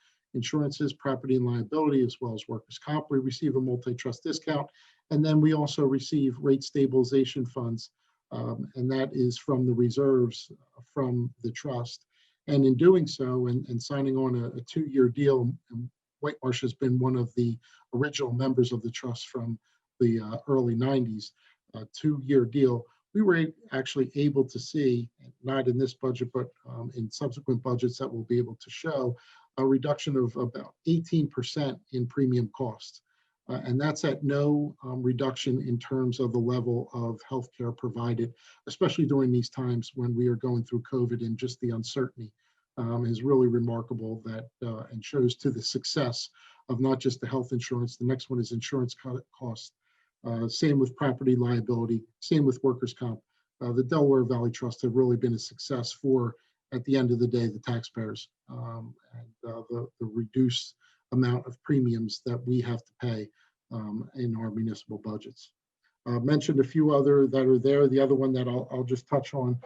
property and liability, as well as workers' comp. We receive a multi-trust discount. And then we also receive rate stabilization funds, and that is from the reserves from the trust. And in doing so and signing on a 2-year deal, White Marsh has been one of the original members of the trust from the early 90s, a 2-year deal. We were actually able to see, not in this budget, but in subsequent budgets that we'll be able to show, a reduction of about 18% in premium costs. And that's at no reduction in terms of the level of healthcare provided, especially during these times when we are going through COVID, and just the uncertainty is really remarkable, that and shows to the success of not just the health insurance. The next one is insurance costs. Same with property liability, same with workers' comp. The Delaware Valley Trust have really been a success for, at the end of the day, the taxpayers, and the reduced amount of premiums that we have to pay in our municipal budgets. Mentioned a few other that are there. The other one that I'll just touch on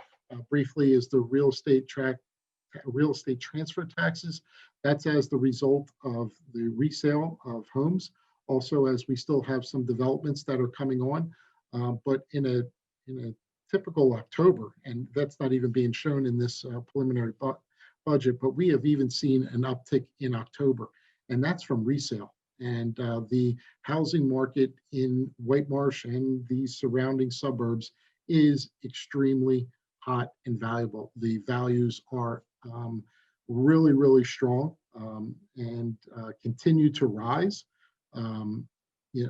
briefly is the real estate transfer taxes. That's as the result of the resale of homes. Also, as we still have some developments that are coming on, but in a typical October, and that's not even being shown in this preliminary budget, but we have even seen an uptick in October, and that's from resale. And the housing market in White Marsh and the surrounding suburbs is extremely hot and valuable. The values are really, really strong and continue to rise.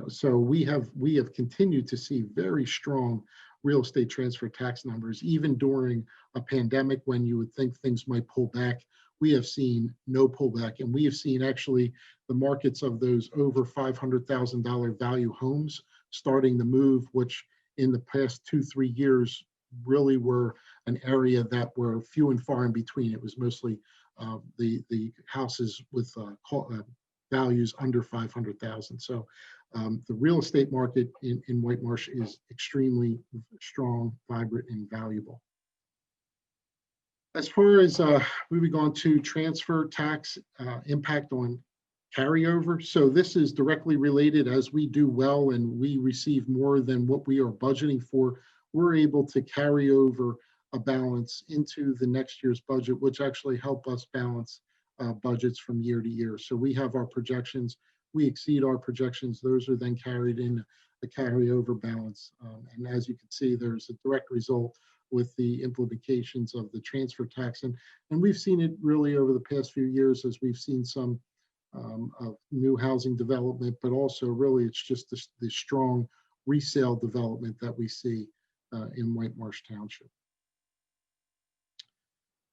So we have continued to see very strong real estate transfer tax numbers, even during a pandemic when you would think things might pull back. We have seen no pullback, and we have seen actually the markets of those over $500,000 value homes starting to move, which in the past 2-3 years really were an area that were few and far in between. It was mostly the houses with values under 500,000. So the real estate market in White Marsh is extremely strong, vibrant, and valuable. As far as moving on to transfer tax impact on carryover. So this is directly related. As we do well and we receive more than what we are budgeting for, we're able to carry over a balance into the next year's budget, which actually help us balance budgets from year to year. So we have our projections, we exceed our projections, those are then carried in the carryover balance. And as you can see, there's a direct result with the implications of the transfer tax. And we've seen it really over the past few years as we've seen some of new housing development, but also really it's just the strong resale development that we see in White Marsh Township.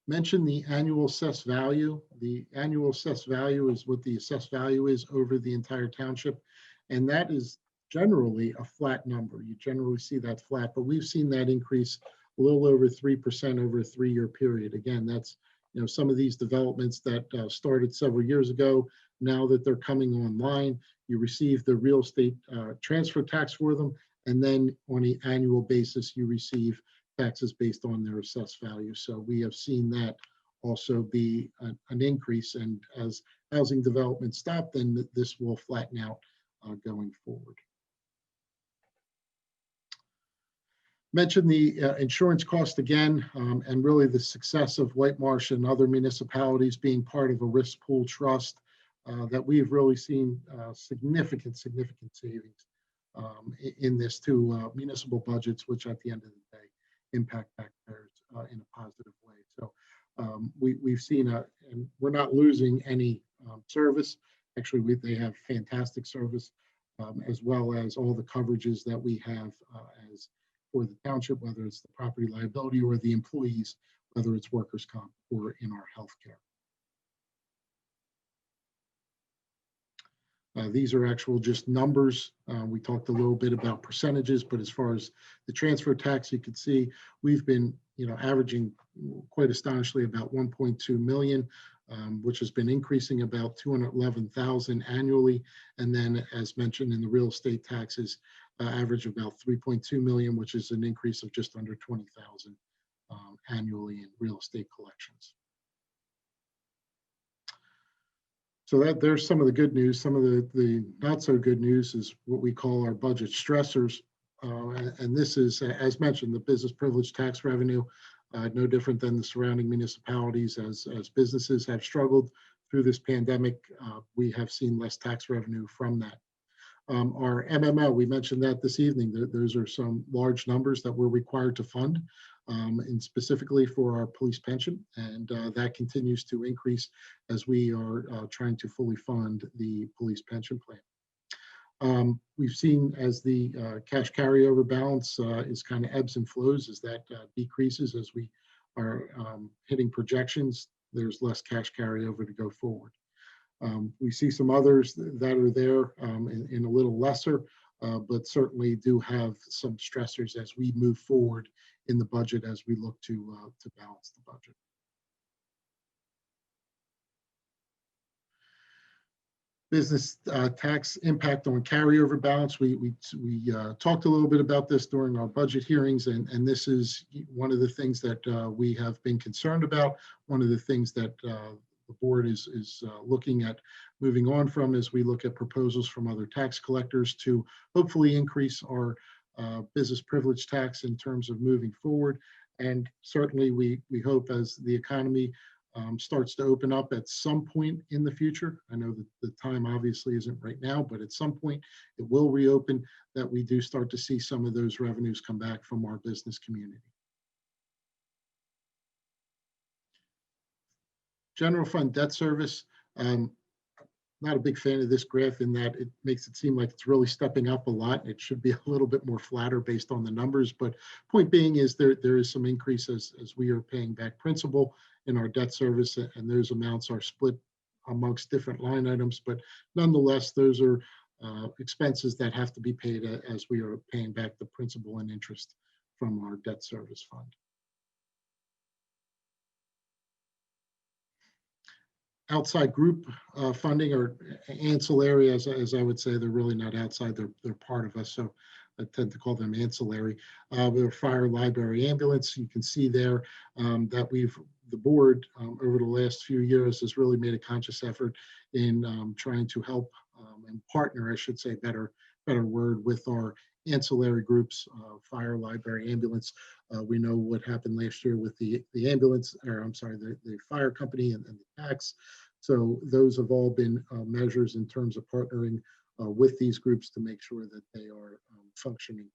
Mention the annual assessed value. The annual assessed value is what the assessed value is over the entire township. And that is generally a flat number. You generally see that flat, but we've seen that increase a little over 3% over a 3-year period. Again, that's some of these developments that started several years ago. Now that they're coming online, you receive the real estate transfer tax for them, and then on an annual basis, you receive taxes based on their assessed value. So we have seen that also be an increase, and as housing development stop, then this will flatten out going forward. Mention the insurance cost again, and really the success of White Marsh and other municipalities being part of a risk pool trust. that we've really seen significant savings in this to municipal budgets, which at the end of the day impact taxpayers in a positive way. So we've seen and we're not losing any service. Actually, they have fantastic service, as well as all the coverages that we have as for the township, whether it's the property liability or the employees, whether it's workers' comp or in our healthcare. These are actual just numbers. We talked a little bit about percentages, but as far as the transfer tax, you can see we've been, averaging quite astonishingly about 1.2 million, which has been increasing about 211,000 annually. And then, as mentioned in the real estate taxes, average about 3.2 million, which is an increase of just under 20,000 annually in real estate collections. So there's some of the good news. Some of the not so good news is what we call our budget stressors. And this is, as mentioned, the business privilege tax revenue, no different than the surrounding municipalities. As businesses have struggled through this pandemic, we have seen less tax revenue from that. Our MMO, we mentioned that this evening. Those are some large numbers that we're required to fund, and specifically for our police pension. And that continues to increase as we are trying to fully fund the police pension plan. We've seen as the cash carryover balance is kind of ebbs and flows as that decreases as we are hitting projections, there's less cash carryover to go forward. We see some others that are there in a little lesser, but certainly do have some stressors as we move forward in the budget as we look to balance the budget. Business tax impact on carryover balance. We talked a little bit about this during our budget hearings, and this is one of the things that we have been concerned about. One of the things that the board is looking at moving on from as we look at proposals from other tax collectors to hopefully increase our business privilege tax in terms of moving forward. And certainly we hope as the economy starts to open up at some point in the future. I know that the time obviously isn't right now, but at some point it will reopen, that we do start to see some of those revenues come back from our business community. General fund debt service. Not a big fan of this graph in that it makes it seem like it's really stepping up a lot. It should be a little bit more flatter based on the numbers, but point being is there is some increase as we are paying back principal in our debt service, and those amounts are split amongst different line items, but nonetheless, those are expenses that have to be paid as we are paying back the principal and interest from our debt service fund. Outside group funding or ancillary, as I would say, they're really not outside, they're part of us, so I tend to call them ancillary. We're fire, library, ambulance. You can see there that the board over the last few years has really made a conscious effort in trying to help and partner, I should say, better word, with our ancillary groups, fire, library, ambulance. We know what happened last year with the ambulance, or I'm sorry, the fire company and the tax. So those have all been measures in terms of partnering with these groups to make sure that they are functioning.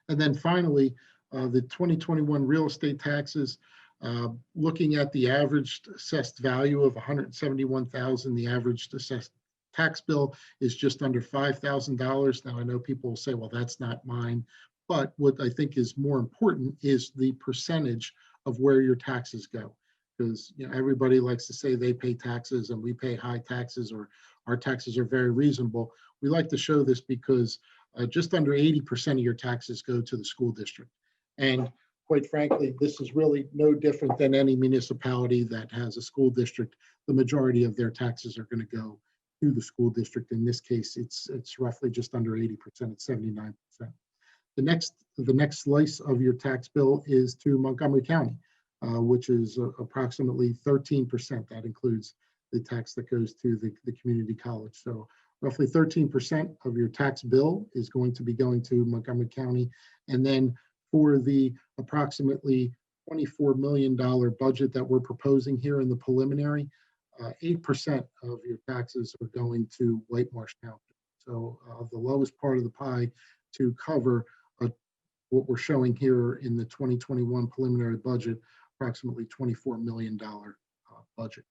And then finally, the 2021 real estate taxes, looking at the averaged assessed value of $171,000, the average assessed tax bill is just under $5,000. Now, I know people will say, well, that's not mine. But what I think is more important is the percentage of where your taxes go. Because everybody likes to say they pay taxes and we pay high taxes, or our taxes are very reasonable. We like to show this because just under 80% of your taxes go to the school district. And quite frankly, this is really no different than any municipality that has a school district. The majority of their taxes are going to go to the school district. In this case, it's roughly just under 80%, it's 79%. The next slice of your tax bill is to Montgomery County, which is approximately 13%. That includes the tax that goes to the community college. So roughly 13% of your tax bill is going to be going to Montgomery County. And then for the approximately $24 million budget that we're proposing here in the preliminary, 8% of your taxes are going to White Marsh Township. So the lowest part of the pie to cover what we're showing here in the 2021 preliminary budget, approximately $24 million budget.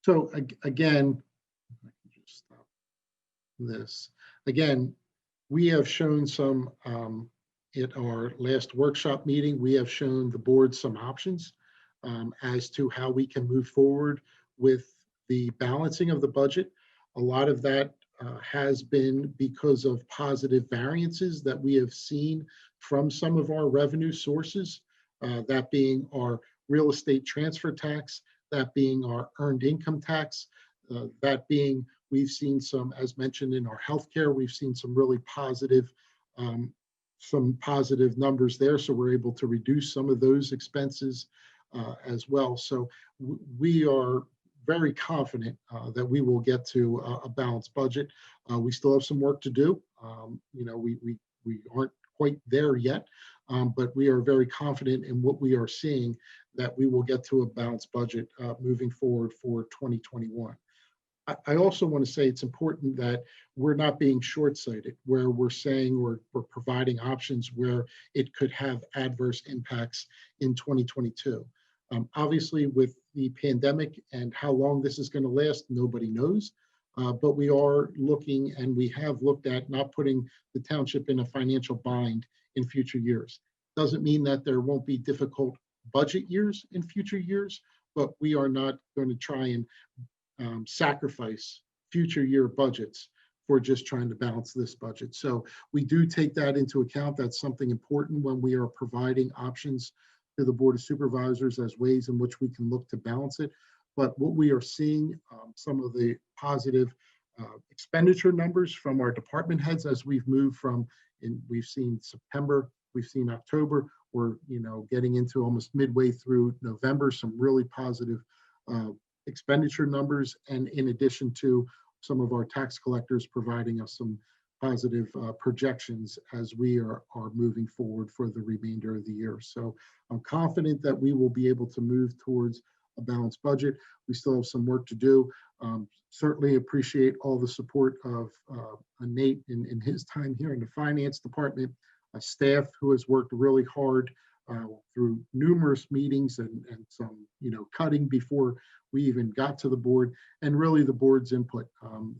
So again, I can just stop this. Again, we have shown some, at our last workshop meeting, we have shown the board some options as to how we can move forward with the balancing of the budget. A lot of that has been because of positive variances that we have seen from some of our revenue sources, that being our real estate transfer tax, that being our earned income tax, that being, we've seen some, as mentioned in our healthcare, we've seen some really positive, numbers there. So we're able to reduce some of those expenses as well. So we are very confident that we will get to a balanced budget. We still have some work to do. You know, we aren't quite there yet, but we are very confident in what we are seeing that we will get to a balanced budget moving forward for 2021. I also want to say it's important that we're not being short-sighted, where we're saying we're providing options where it could have adverse impacts in 2022. Obviously, with the pandemic and how long this is going to last, nobody knows. But we are looking, and we have looked at not putting the township in a financial bind in future years. Doesn't mean that there won't be difficult budget years in future years, but we are not going to try and sacrifice future year budgets for just trying to balance this budget. So we do take that into account. That's something important when we are providing options to the Board of Supervisors as ways in which we can look to balance it. But what we are seeing, some of the positive expenditure numbers from our department heads as we've moved from, we've seen September, we've seen October, we're getting into almost midway through November, some really positive expenditure numbers, and in addition to some of our tax collectors providing us some positive projections as we are moving forward for the remainder of the year. So I'm confident that we will be able to move towards a balanced budget. We still have some work to do. Certainly appreciate all the support of Nate in his time here in the finance department, staff who has worked really hard through numerous meetings and some cutting before we even got to the board, and really the board's input.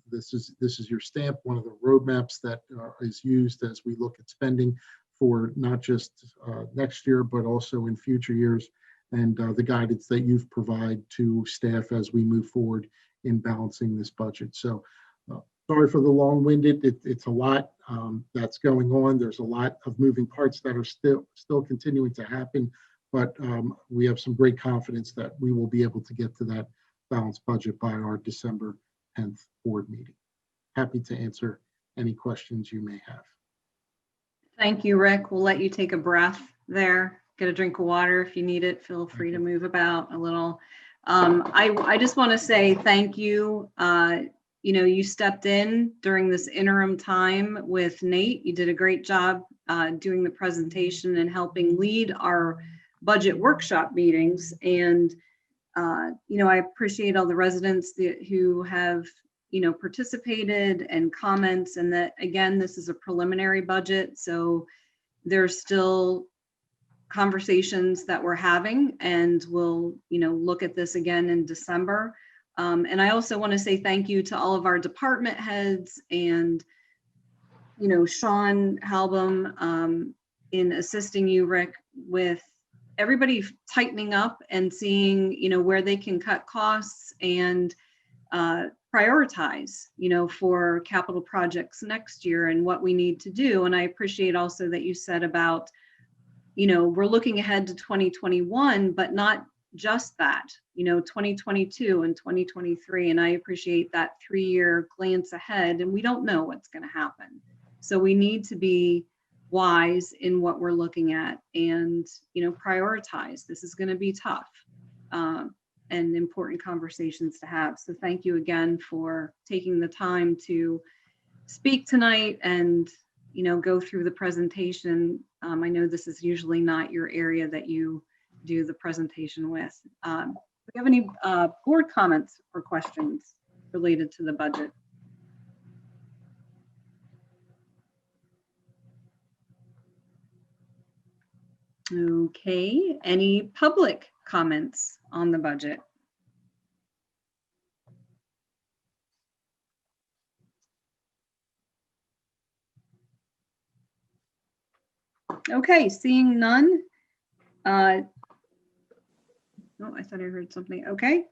This is your stamp, one of the roadmaps that is used as we look at spending for not just next year, but also in future years, and the guidance that you've provided to staff as we move forward in balancing this budget. So sorry for the long-winded, it's a lot that's going on. There's a lot of moving parts that are still continuing to happen, but we have some great confidence that we will be able to get to that balanced budget by our December 10th board meeting. Happy to answer any questions you may have. Thank you, Rick. We'll let you take a breath there. Get a drink of water if you need it. Feel free to move about a little. I just want to say thank you. You stepped in during this interim time with Nate. You did a great job doing the presentation and helping lead our budget workshop meetings. And, I appreciate all the residents who have, participated and comments, and that, again, this is a preliminary budget. So there's still conversations that we're having, and we'll, look at this again in December. And I also want to say thank you to all of our department heads and, Sean Halbum in assisting you, Rick, with everybody tightening up and seeing, where they can cut costs and prioritize, for capital projects next year and what we need to do. And I appreciate also that you said about, we're looking ahead to 2021, but not just that, 2022 and 2023. And I appreciate that 3-year glance ahead, and we don't know what's going to happen. So we need to be wise in what we're looking at and, prioritize. This is going to be tough and important conversations to have. So thank you again for taking the time to speak tonight and, go through the presentation. I know this is usually not your area that you do the presentation with. Do we have any board comments or questions related to the budget? Okay, any public comments on the budget? Okay, seeing none. Oh, I thought I heard something. Okay.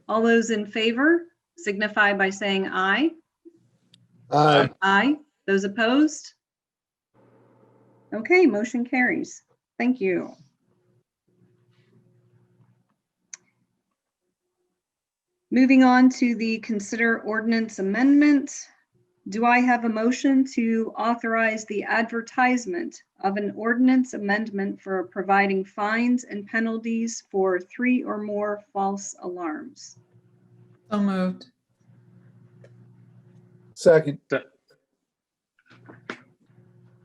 All those in favor signify by saying aye. Aye. Aye. Those opposed? Okay, motion carries. Thank you. Moving on to the consider ordinance amendment. Do I have a motion to authorize the advertisement of an ordinance amendment for providing fines and penalties for 3 or more false alarms? So moved. Second.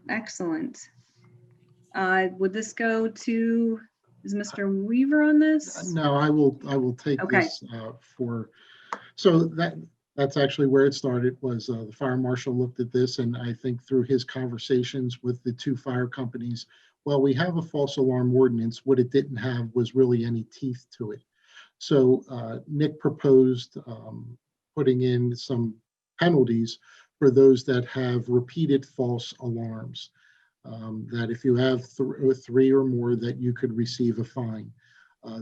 Excellent. Would this go to, is Mr. Weaver on this? No, I will take Okay. this so that's actually where it started, was the fire marshal looked at this, and I think through his conversations with the 2 fire companies, well, we have a false alarm ordinance. What it didn't have was really any teeth to it. So Nick proposed putting in some penalties for those that have repeated false alarms. That if you have 3 or more, that you could receive a fine.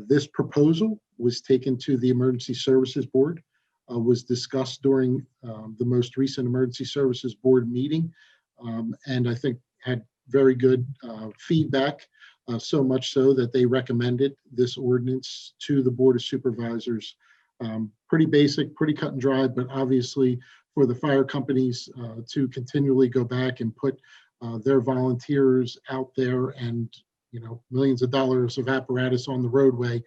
This proposal was taken to the Emergency Services Board, was discussed during the most recent Emergency Services Board meeting, and I think had very good feedback, so much so that they recommended this ordinance to the Board of Supervisors. Pretty basic, pretty cut and dry, but obviously for the fire companies to continually go back and put their volunteers out there and millions of dollars of apparatus on the roadway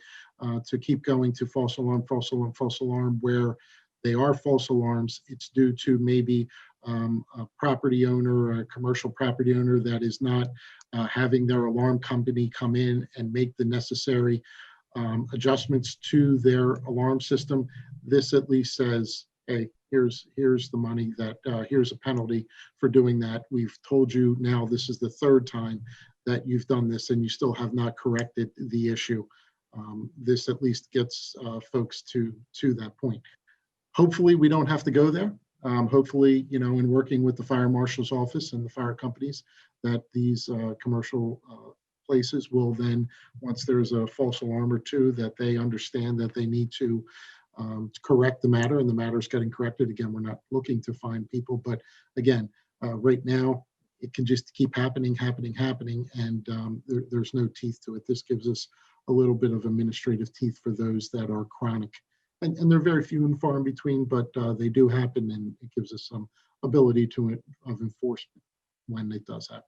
to keep going to false alarm, false alarm, false alarm, where they are false alarms. It's due to maybe a property owner, a commercial property owner that is not having their alarm company come in and make the necessary adjustments to their alarm system. This at least says, hey, here's the money that here's a penalty for doing that. We've told you now this is the 3rd time that you've done this and you still have not corrected the issue. This at least gets folks to that point. Hopefully we don't have to go there. Hopefully, in working with the fire marshal's office and the fire companies, that these commercial places will then, once there's a false alarm or 2, that they understand that they need to correct the matter, and the matter is getting corrected. Again, we're not looking to find people, but again, right now, it can just keep happening, and there's no teeth to it. This gives us a little bit of administrative teeth for those that are chronic. And they're very few and far in between, but they do happen, and it gives us some ability of enforcement when it does happen.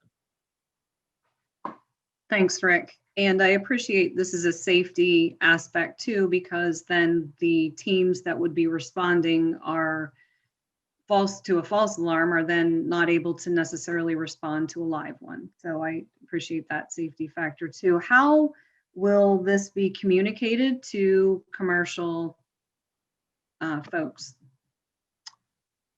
Thanks, Rick. And I appreciate this is a safety aspect too, because then the teams that would be responding are to a false alarm are then not able to necessarily respond to a live one. So I appreciate that safety factor too. How will this be communicated to commercial folks?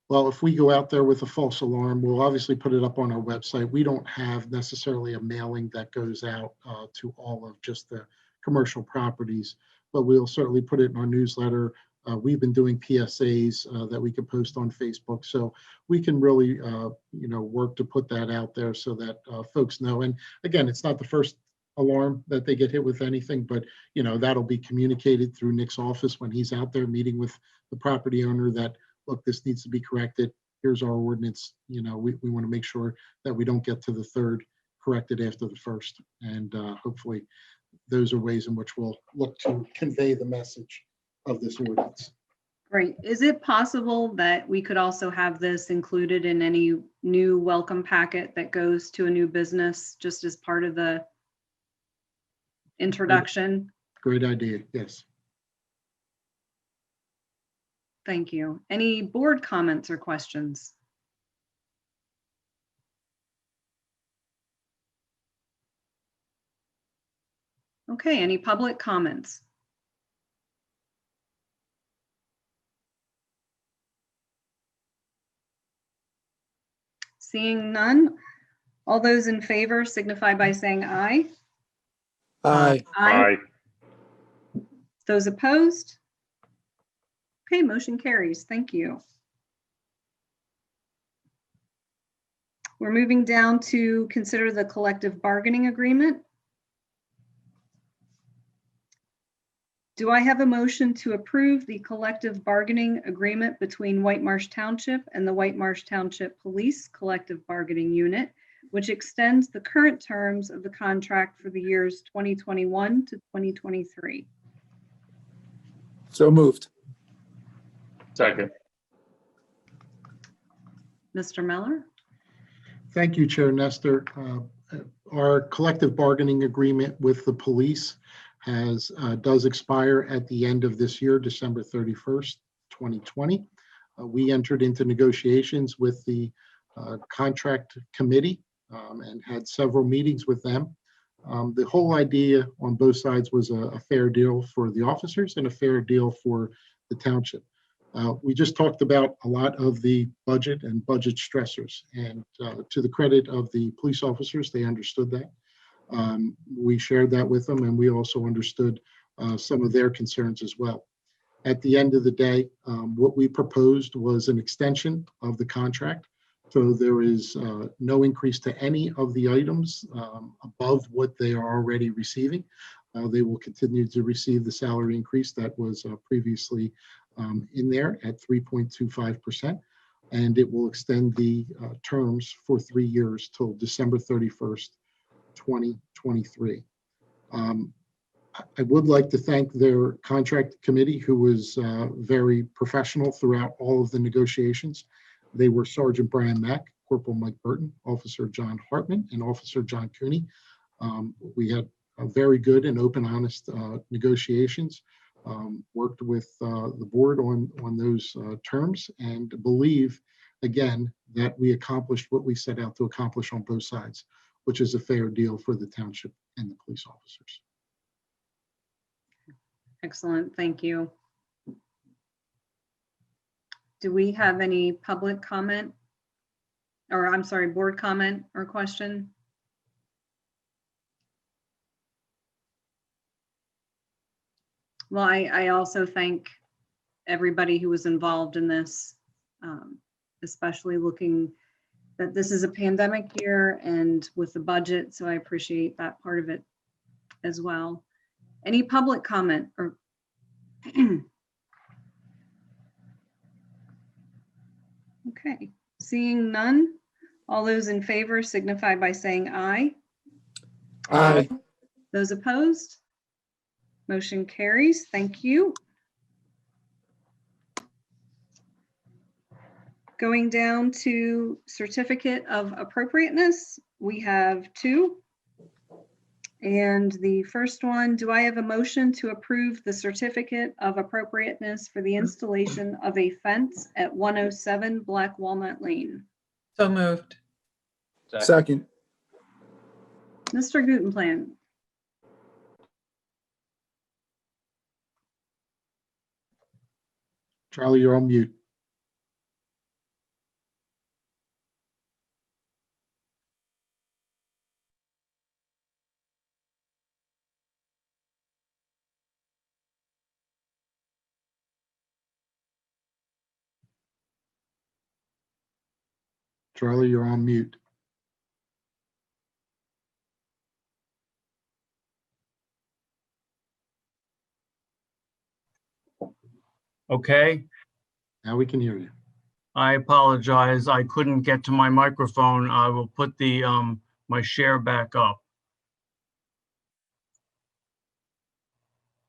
Well, if we go out there with a false alarm, we'll obviously put it up on our website. We don't have necessarily a mailing that goes out to all of just the commercial properties, but we'll certainly put it in our newsletter. We've been doing PSAs that we can post on Facebook, so we can really, work to put that out there so that folks know. And again, it's not the first alarm that they get hit with anything, but that'll be communicated through Nick's office when he's out there meeting with the property owner that, look, this needs to be corrected. Here's our ordinance. We want to make sure that we don't get to the 3rd corrected after the 1st. And hopefully those are ways in which we'll look to convey the message of this ordinance. Great. Is it possible that we could also have this included in any new welcome packet that goes to a new business, just as part of the introduction? Great idea. Yes. Thank you. Any board comments or questions? Okay, any public comments? Seeing none, all those in favor signify by saying aye. Aye. Aye. Those opposed? Okay, motion carries. Thank you. We're moving down to consider the collective bargaining agreement. Do I have a motion to approve the collective bargaining agreement between White Marsh Township and the White Marsh Township Police Collective Bargaining Unit, which extends the current terms of the contract for the years 2021 to 2023? So moved. Second. Mr. Miller? Thank you, Chair Nestor. Our collective bargaining agreement with the police does expire at the end of this year, December 31st, 2020. We entered into negotiations with the contract committee and had several meetings with them. The whole idea on both sides was a fair deal for the officers and a fair deal for the township. We just talked about a lot of the budget and budget stressors, and to the credit of the police officers, they understood that. We shared that with them, and we also understood some of their concerns as well. At the end of the day, what we proposed was an extension of the contract. So there is no increase to any of the items above what they are already receiving. They will continue to receive the salary increase that was previously in there at 3.25%, and it will extend the terms for 3 years till December 31st, 2023. I would like to thank their contract committee, who was very professional throughout all of the negotiations. They were Sergeant Brian Mack, Corporal Mike Burton, Officer John Hartman, and Officer John Cooney. We had a very good and open, honest negotiations. Worked with the board on those terms, and believe, again, that we accomplished what we set out to accomplish on both sides, which is a fair deal for the township and the police officers. Excellent, thank you. Do we have any public comment? Or I'm sorry, board comment or question? Well, I also thank everybody who was involved in this, especially looking that this is a pandemic year and with the budget, so I appreciate that part of it as well. Any public comment or okay, seeing none, all those in favor signify by saying aye. Aye. Those opposed? Motion carries. Thank you. Going down to certificate of appropriateness, we have 2. And the first one, do I have a motion to approve the certificate of appropriateness for the installation of a fence at 107 Black Walnut Lane? So moved. Second. Mr. Gutenplan. Charlie, you're on mute. Charlie, you're on mute. Okay, Now we can hear you. I apologize. I couldn't get to my microphone. I will put the my share back up.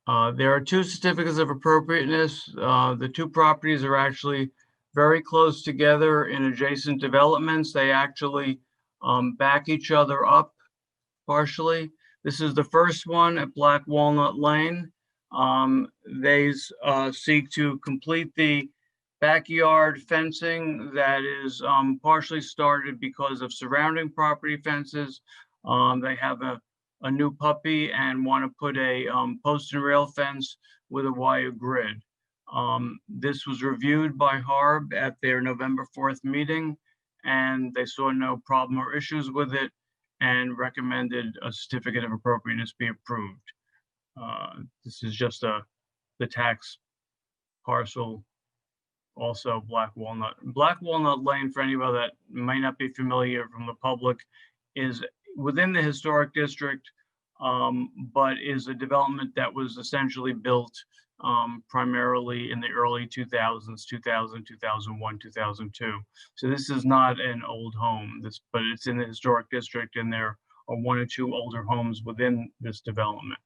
There are 2 certificates of appropriateness. The 2 properties are actually very close together in adjacent developments. They actually back each other up partially. This is the first one at Black Walnut Lane. They seek to complete the backyard fencing that is partially started because of surrounding property fences. They have a a new puppy and want to put a post and rail fence with a wire grid. This was reviewed by HARB at their November 4th meeting, and they saw no problem or issues with it and recommended a certificate of appropriateness be approved. This is just the tax parcel, also Black Walnut. Black Walnut Lane, for anybody that might not be familiar from the public, is within the historic district, but is a development that was essentially built primarily in the early 2000s, 2000, 2001, 2002. So this is not an old home, but it's in the historic district, and there are 1 or 2 older homes within this development.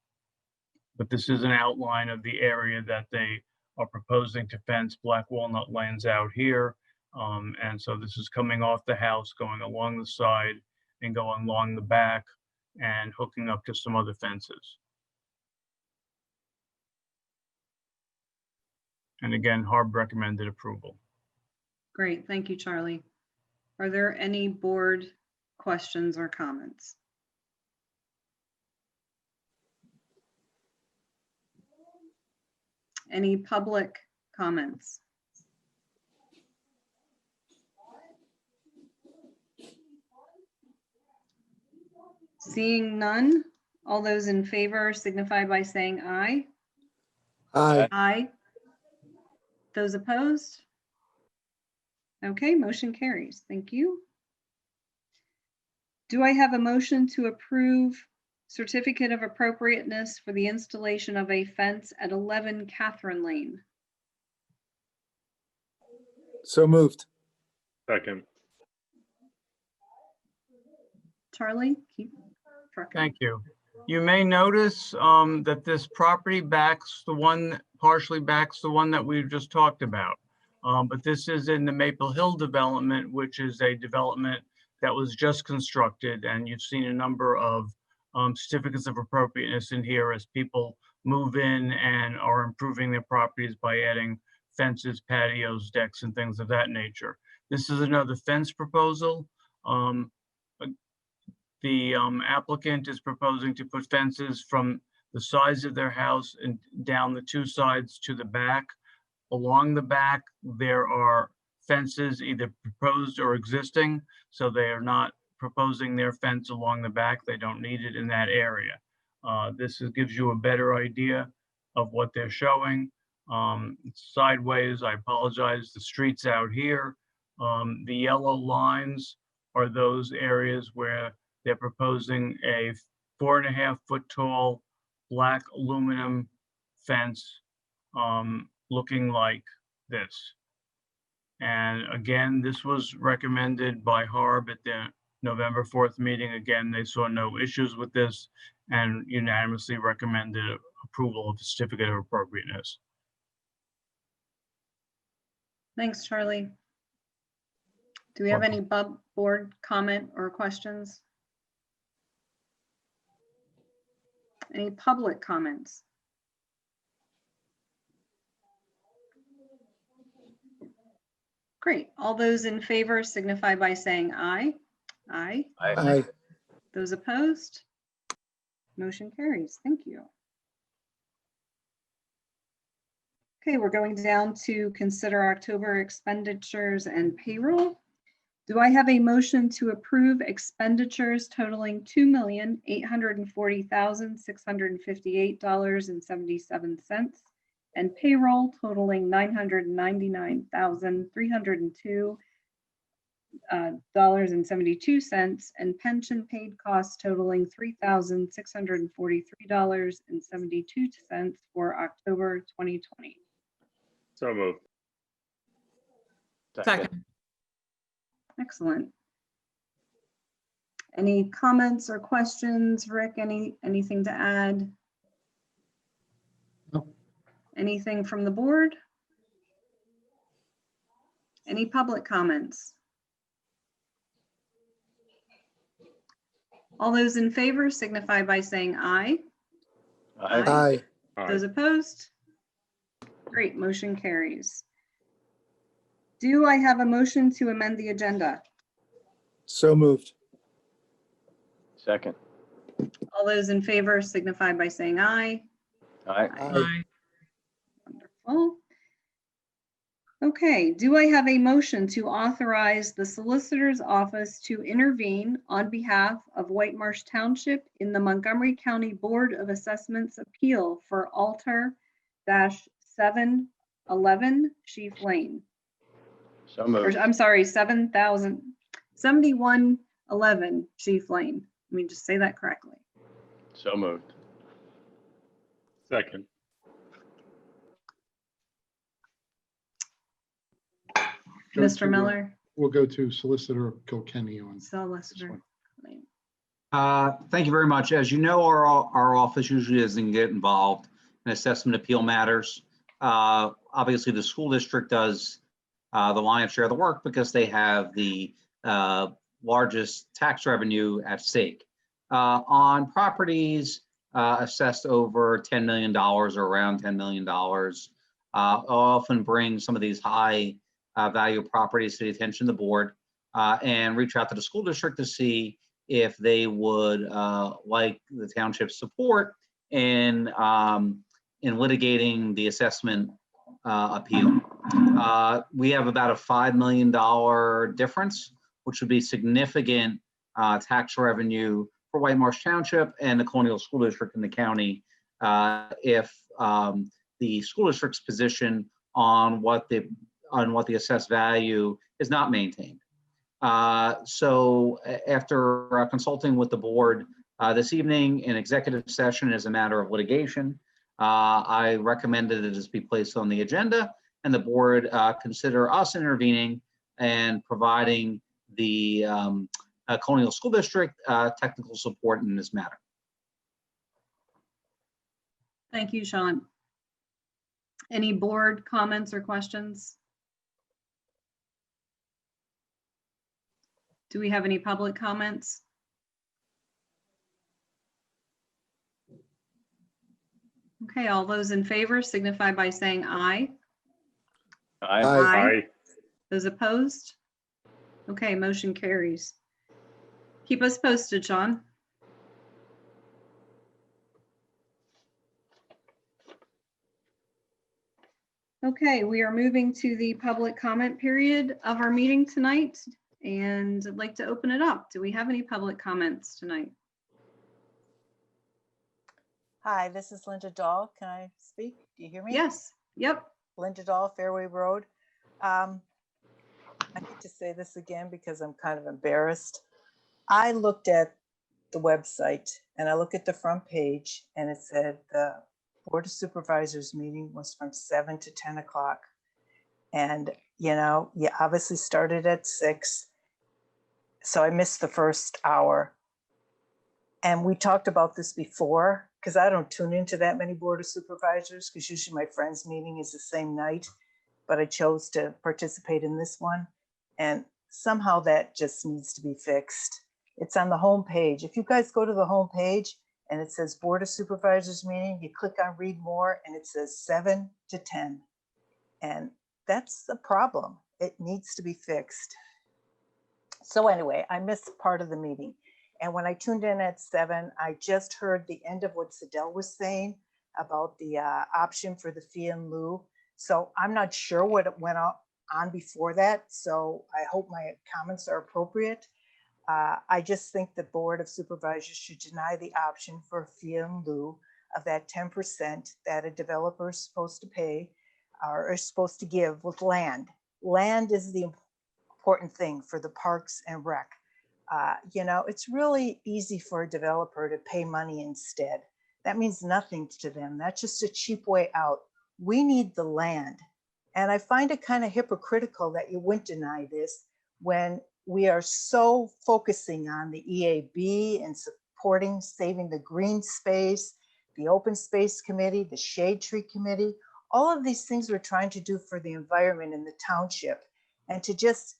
But this is an outline of the area that they are proposing to fence Black Walnut Lanes out here. And so this is coming off the house, going along the side and going along the back and hooking up to some other fences. And again, HARB recommended approval. Great, thank you, Charlie. Are there any board questions or comments? Any public comments? Seeing none, all those in favor signify by saying aye. Aye. Aye. Those opposed? Okay, motion carries. Thank you. Do I have a motion to approve certificate of appropriateness for the installation of a fence at 11 Catherine Lane? So moved. Second. Charlie, keep trucking. Thank you. You may notice that this property partially backs the one that we've just talked about. But this is in the Maple Hill development, which is a development that was just constructed. And you've seen a number of certificates of appropriateness in here as people move in and are improving their properties by adding fences, patios, decks, and things of that nature. This is another fence proposal. The applicant is proposing to put fences from the sides of their house and down the 2 sides to the back. Along the back, there are fences either proposed or existing, so they are not proposing their fence along the back. They don't need it in that area. This gives you a better idea of what they're showing. Sideways, I apologize, the streets out here. The yellow lines are those areas where they're proposing a 4.5 foot tall black aluminum fence looking like this. And again, this was recommended by HARB at the November 4th meeting. Again, they saw no issues with this and unanimously recommended approval of the certificate of appropriateness. Thanks, Charlie. Do we have any board comment or questions? Any public comments? Great. All those in favor signify by saying aye. Aye. Aye. Those opposed? Motion carries. Thank you. Okay, we're going down to consider October expenditures and payroll. Do I have a motion to approve expenditures totaling $2,840,658.77 and payroll totaling $999,302.72 and pension paid costs totaling $3,643.72 for October 2020? So moved. Second. Excellent. Any comments or questions, Rick? Anything to add? No. Anything from the board? Any public comments? All those in favor signify by saying aye. Aye. Those opposed? Great, motion carries. Do I have a motion to amend the agenda? So moved. Second. All those in favor signify by saying aye. Aye. Aye. Wonderful. Okay, do I have a motion to authorize the Solicitor's Office to intervene on behalf of White Marsh Township in the Montgomery County Board of Assessments appeal for Alter-711 Sheaf Lane? So Or, moved. I'm sorry, 7111 Sheaf Lane. Let me just say that correctly. So moved. Second. Go Mr. to, Miller, We'll go to Solicitor Kilkenny on. Solicitor. Thank you very much. As you know, our office usually doesn't get involved in assessment appeal matters. Obviously, the school district does the lion's share of the work because they have the largest tax revenue at stake. On properties assessed over $10 million or around $10 million, often bring some of these high value properties to the attention of the board and reach out to the school district to see if they would like the township's support in litigating the assessment appeal. We have about a $5 million difference, which would be significant tax revenue for White Marsh Township and the Colonial School District in the county if the school district's position on what the assessed value is not maintained. So after consulting with the board this evening in executive session as a matter of litigation, I recommended that this be placed on the agenda and the board consider us intervening and providing the Colonial School District technical support in this matter. Thank you, Sean. Any board comments or questions? Do we have any public comments? Okay, all those in favor signify by saying aye. Aye. Aye. Those opposed? Okay, motion carries. Keep us posted, Sean. Okay, we are moving to the public comment period of our meeting tonight, and I'd like to open it up. Do we have any public comments tonight? Hi, this is Linda Dahl. Can I speak? Do you hear me? Yes. Yep. Linda Dahl, Fairway Road. I hate to say this again because I'm kind of embarrassed. I looked at the website and I look at the front page and it said the Board of Supervisors meeting was from 7 to 10 o'clock. And, you know, you obviously started at 6. So I missed the first hour. And we talked about this before because I don't tune into that many Board of Supervisors because usually my friend's meeting is the same night, but I chose to participate in this one. And somehow that just needs to be fixed. It's on the home page. If you guys go to the home page and it says Board of Supervisors meeting, you click on read more and it says 7 to 10. And that's the problem. It needs to be fixed. So anyway, I missed part of the meeting. And when I tuned in at 7, I just heard the end of what Sidell was saying about the option for the fee in lieu. So I'm not sure what went on before that. So I hope my comments are appropriate. I just think the Board of Supervisors should deny the option for a fee in lieu of that 10% that a developer is supposed to pay or is supposed to give with land. Land is the important thing for the parks and rec. You know, it's really easy for a developer to pay money instead. That means nothing to them. That's just a cheap way out. We need the land. And I find it kind of hypocritical that you wouldn't deny this when we are so focusing on the EAB and supporting saving the green space, the open space committee, the shade tree committee, all of these things we're trying to do for the environment in the township. And to just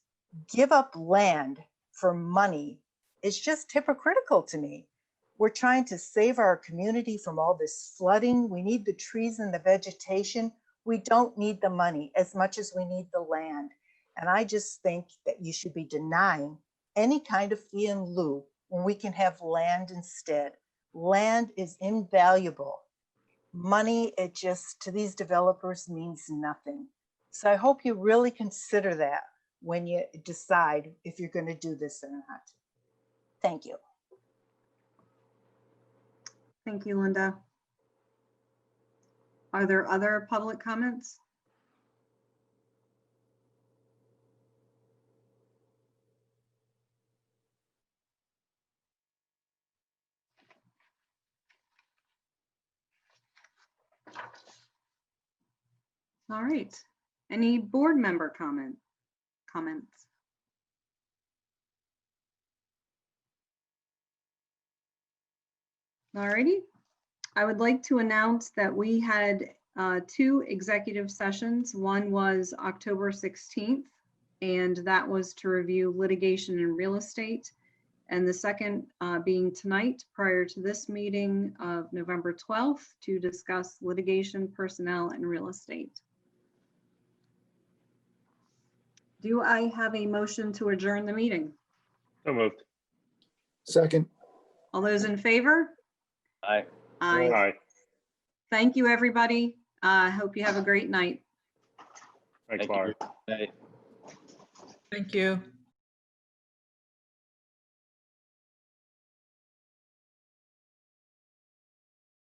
give up land for money is just hypocritical to me. We're trying to save our community from all this flooding. We need the trees and the vegetation. We don't need the money as much as we need the land. And I just think that you should be denying any kind of fee in lieu when we can have land instead. Land is invaluable. Money, it just, to these developers, means nothing. So I hope you really consider that when you decide if you're going to do this or not. Thank you. Thank you, Linda. Are there other public comments? All right. Any board member comments? All righty. I would like to announce that we had 2 executive sessions. One was October 16th, and that was to review litigation and real estate. And the second being tonight, prior to this meeting of November 12th, to discuss litigation, personnel, and real estate. Do I have a motion to adjourn the meeting? So moved. Second. All those in favor? Aye. Aye. Aye. Thank you, everybody. I hope you have a great night. Thanks, Thank you. Laura. Aye. Thank you.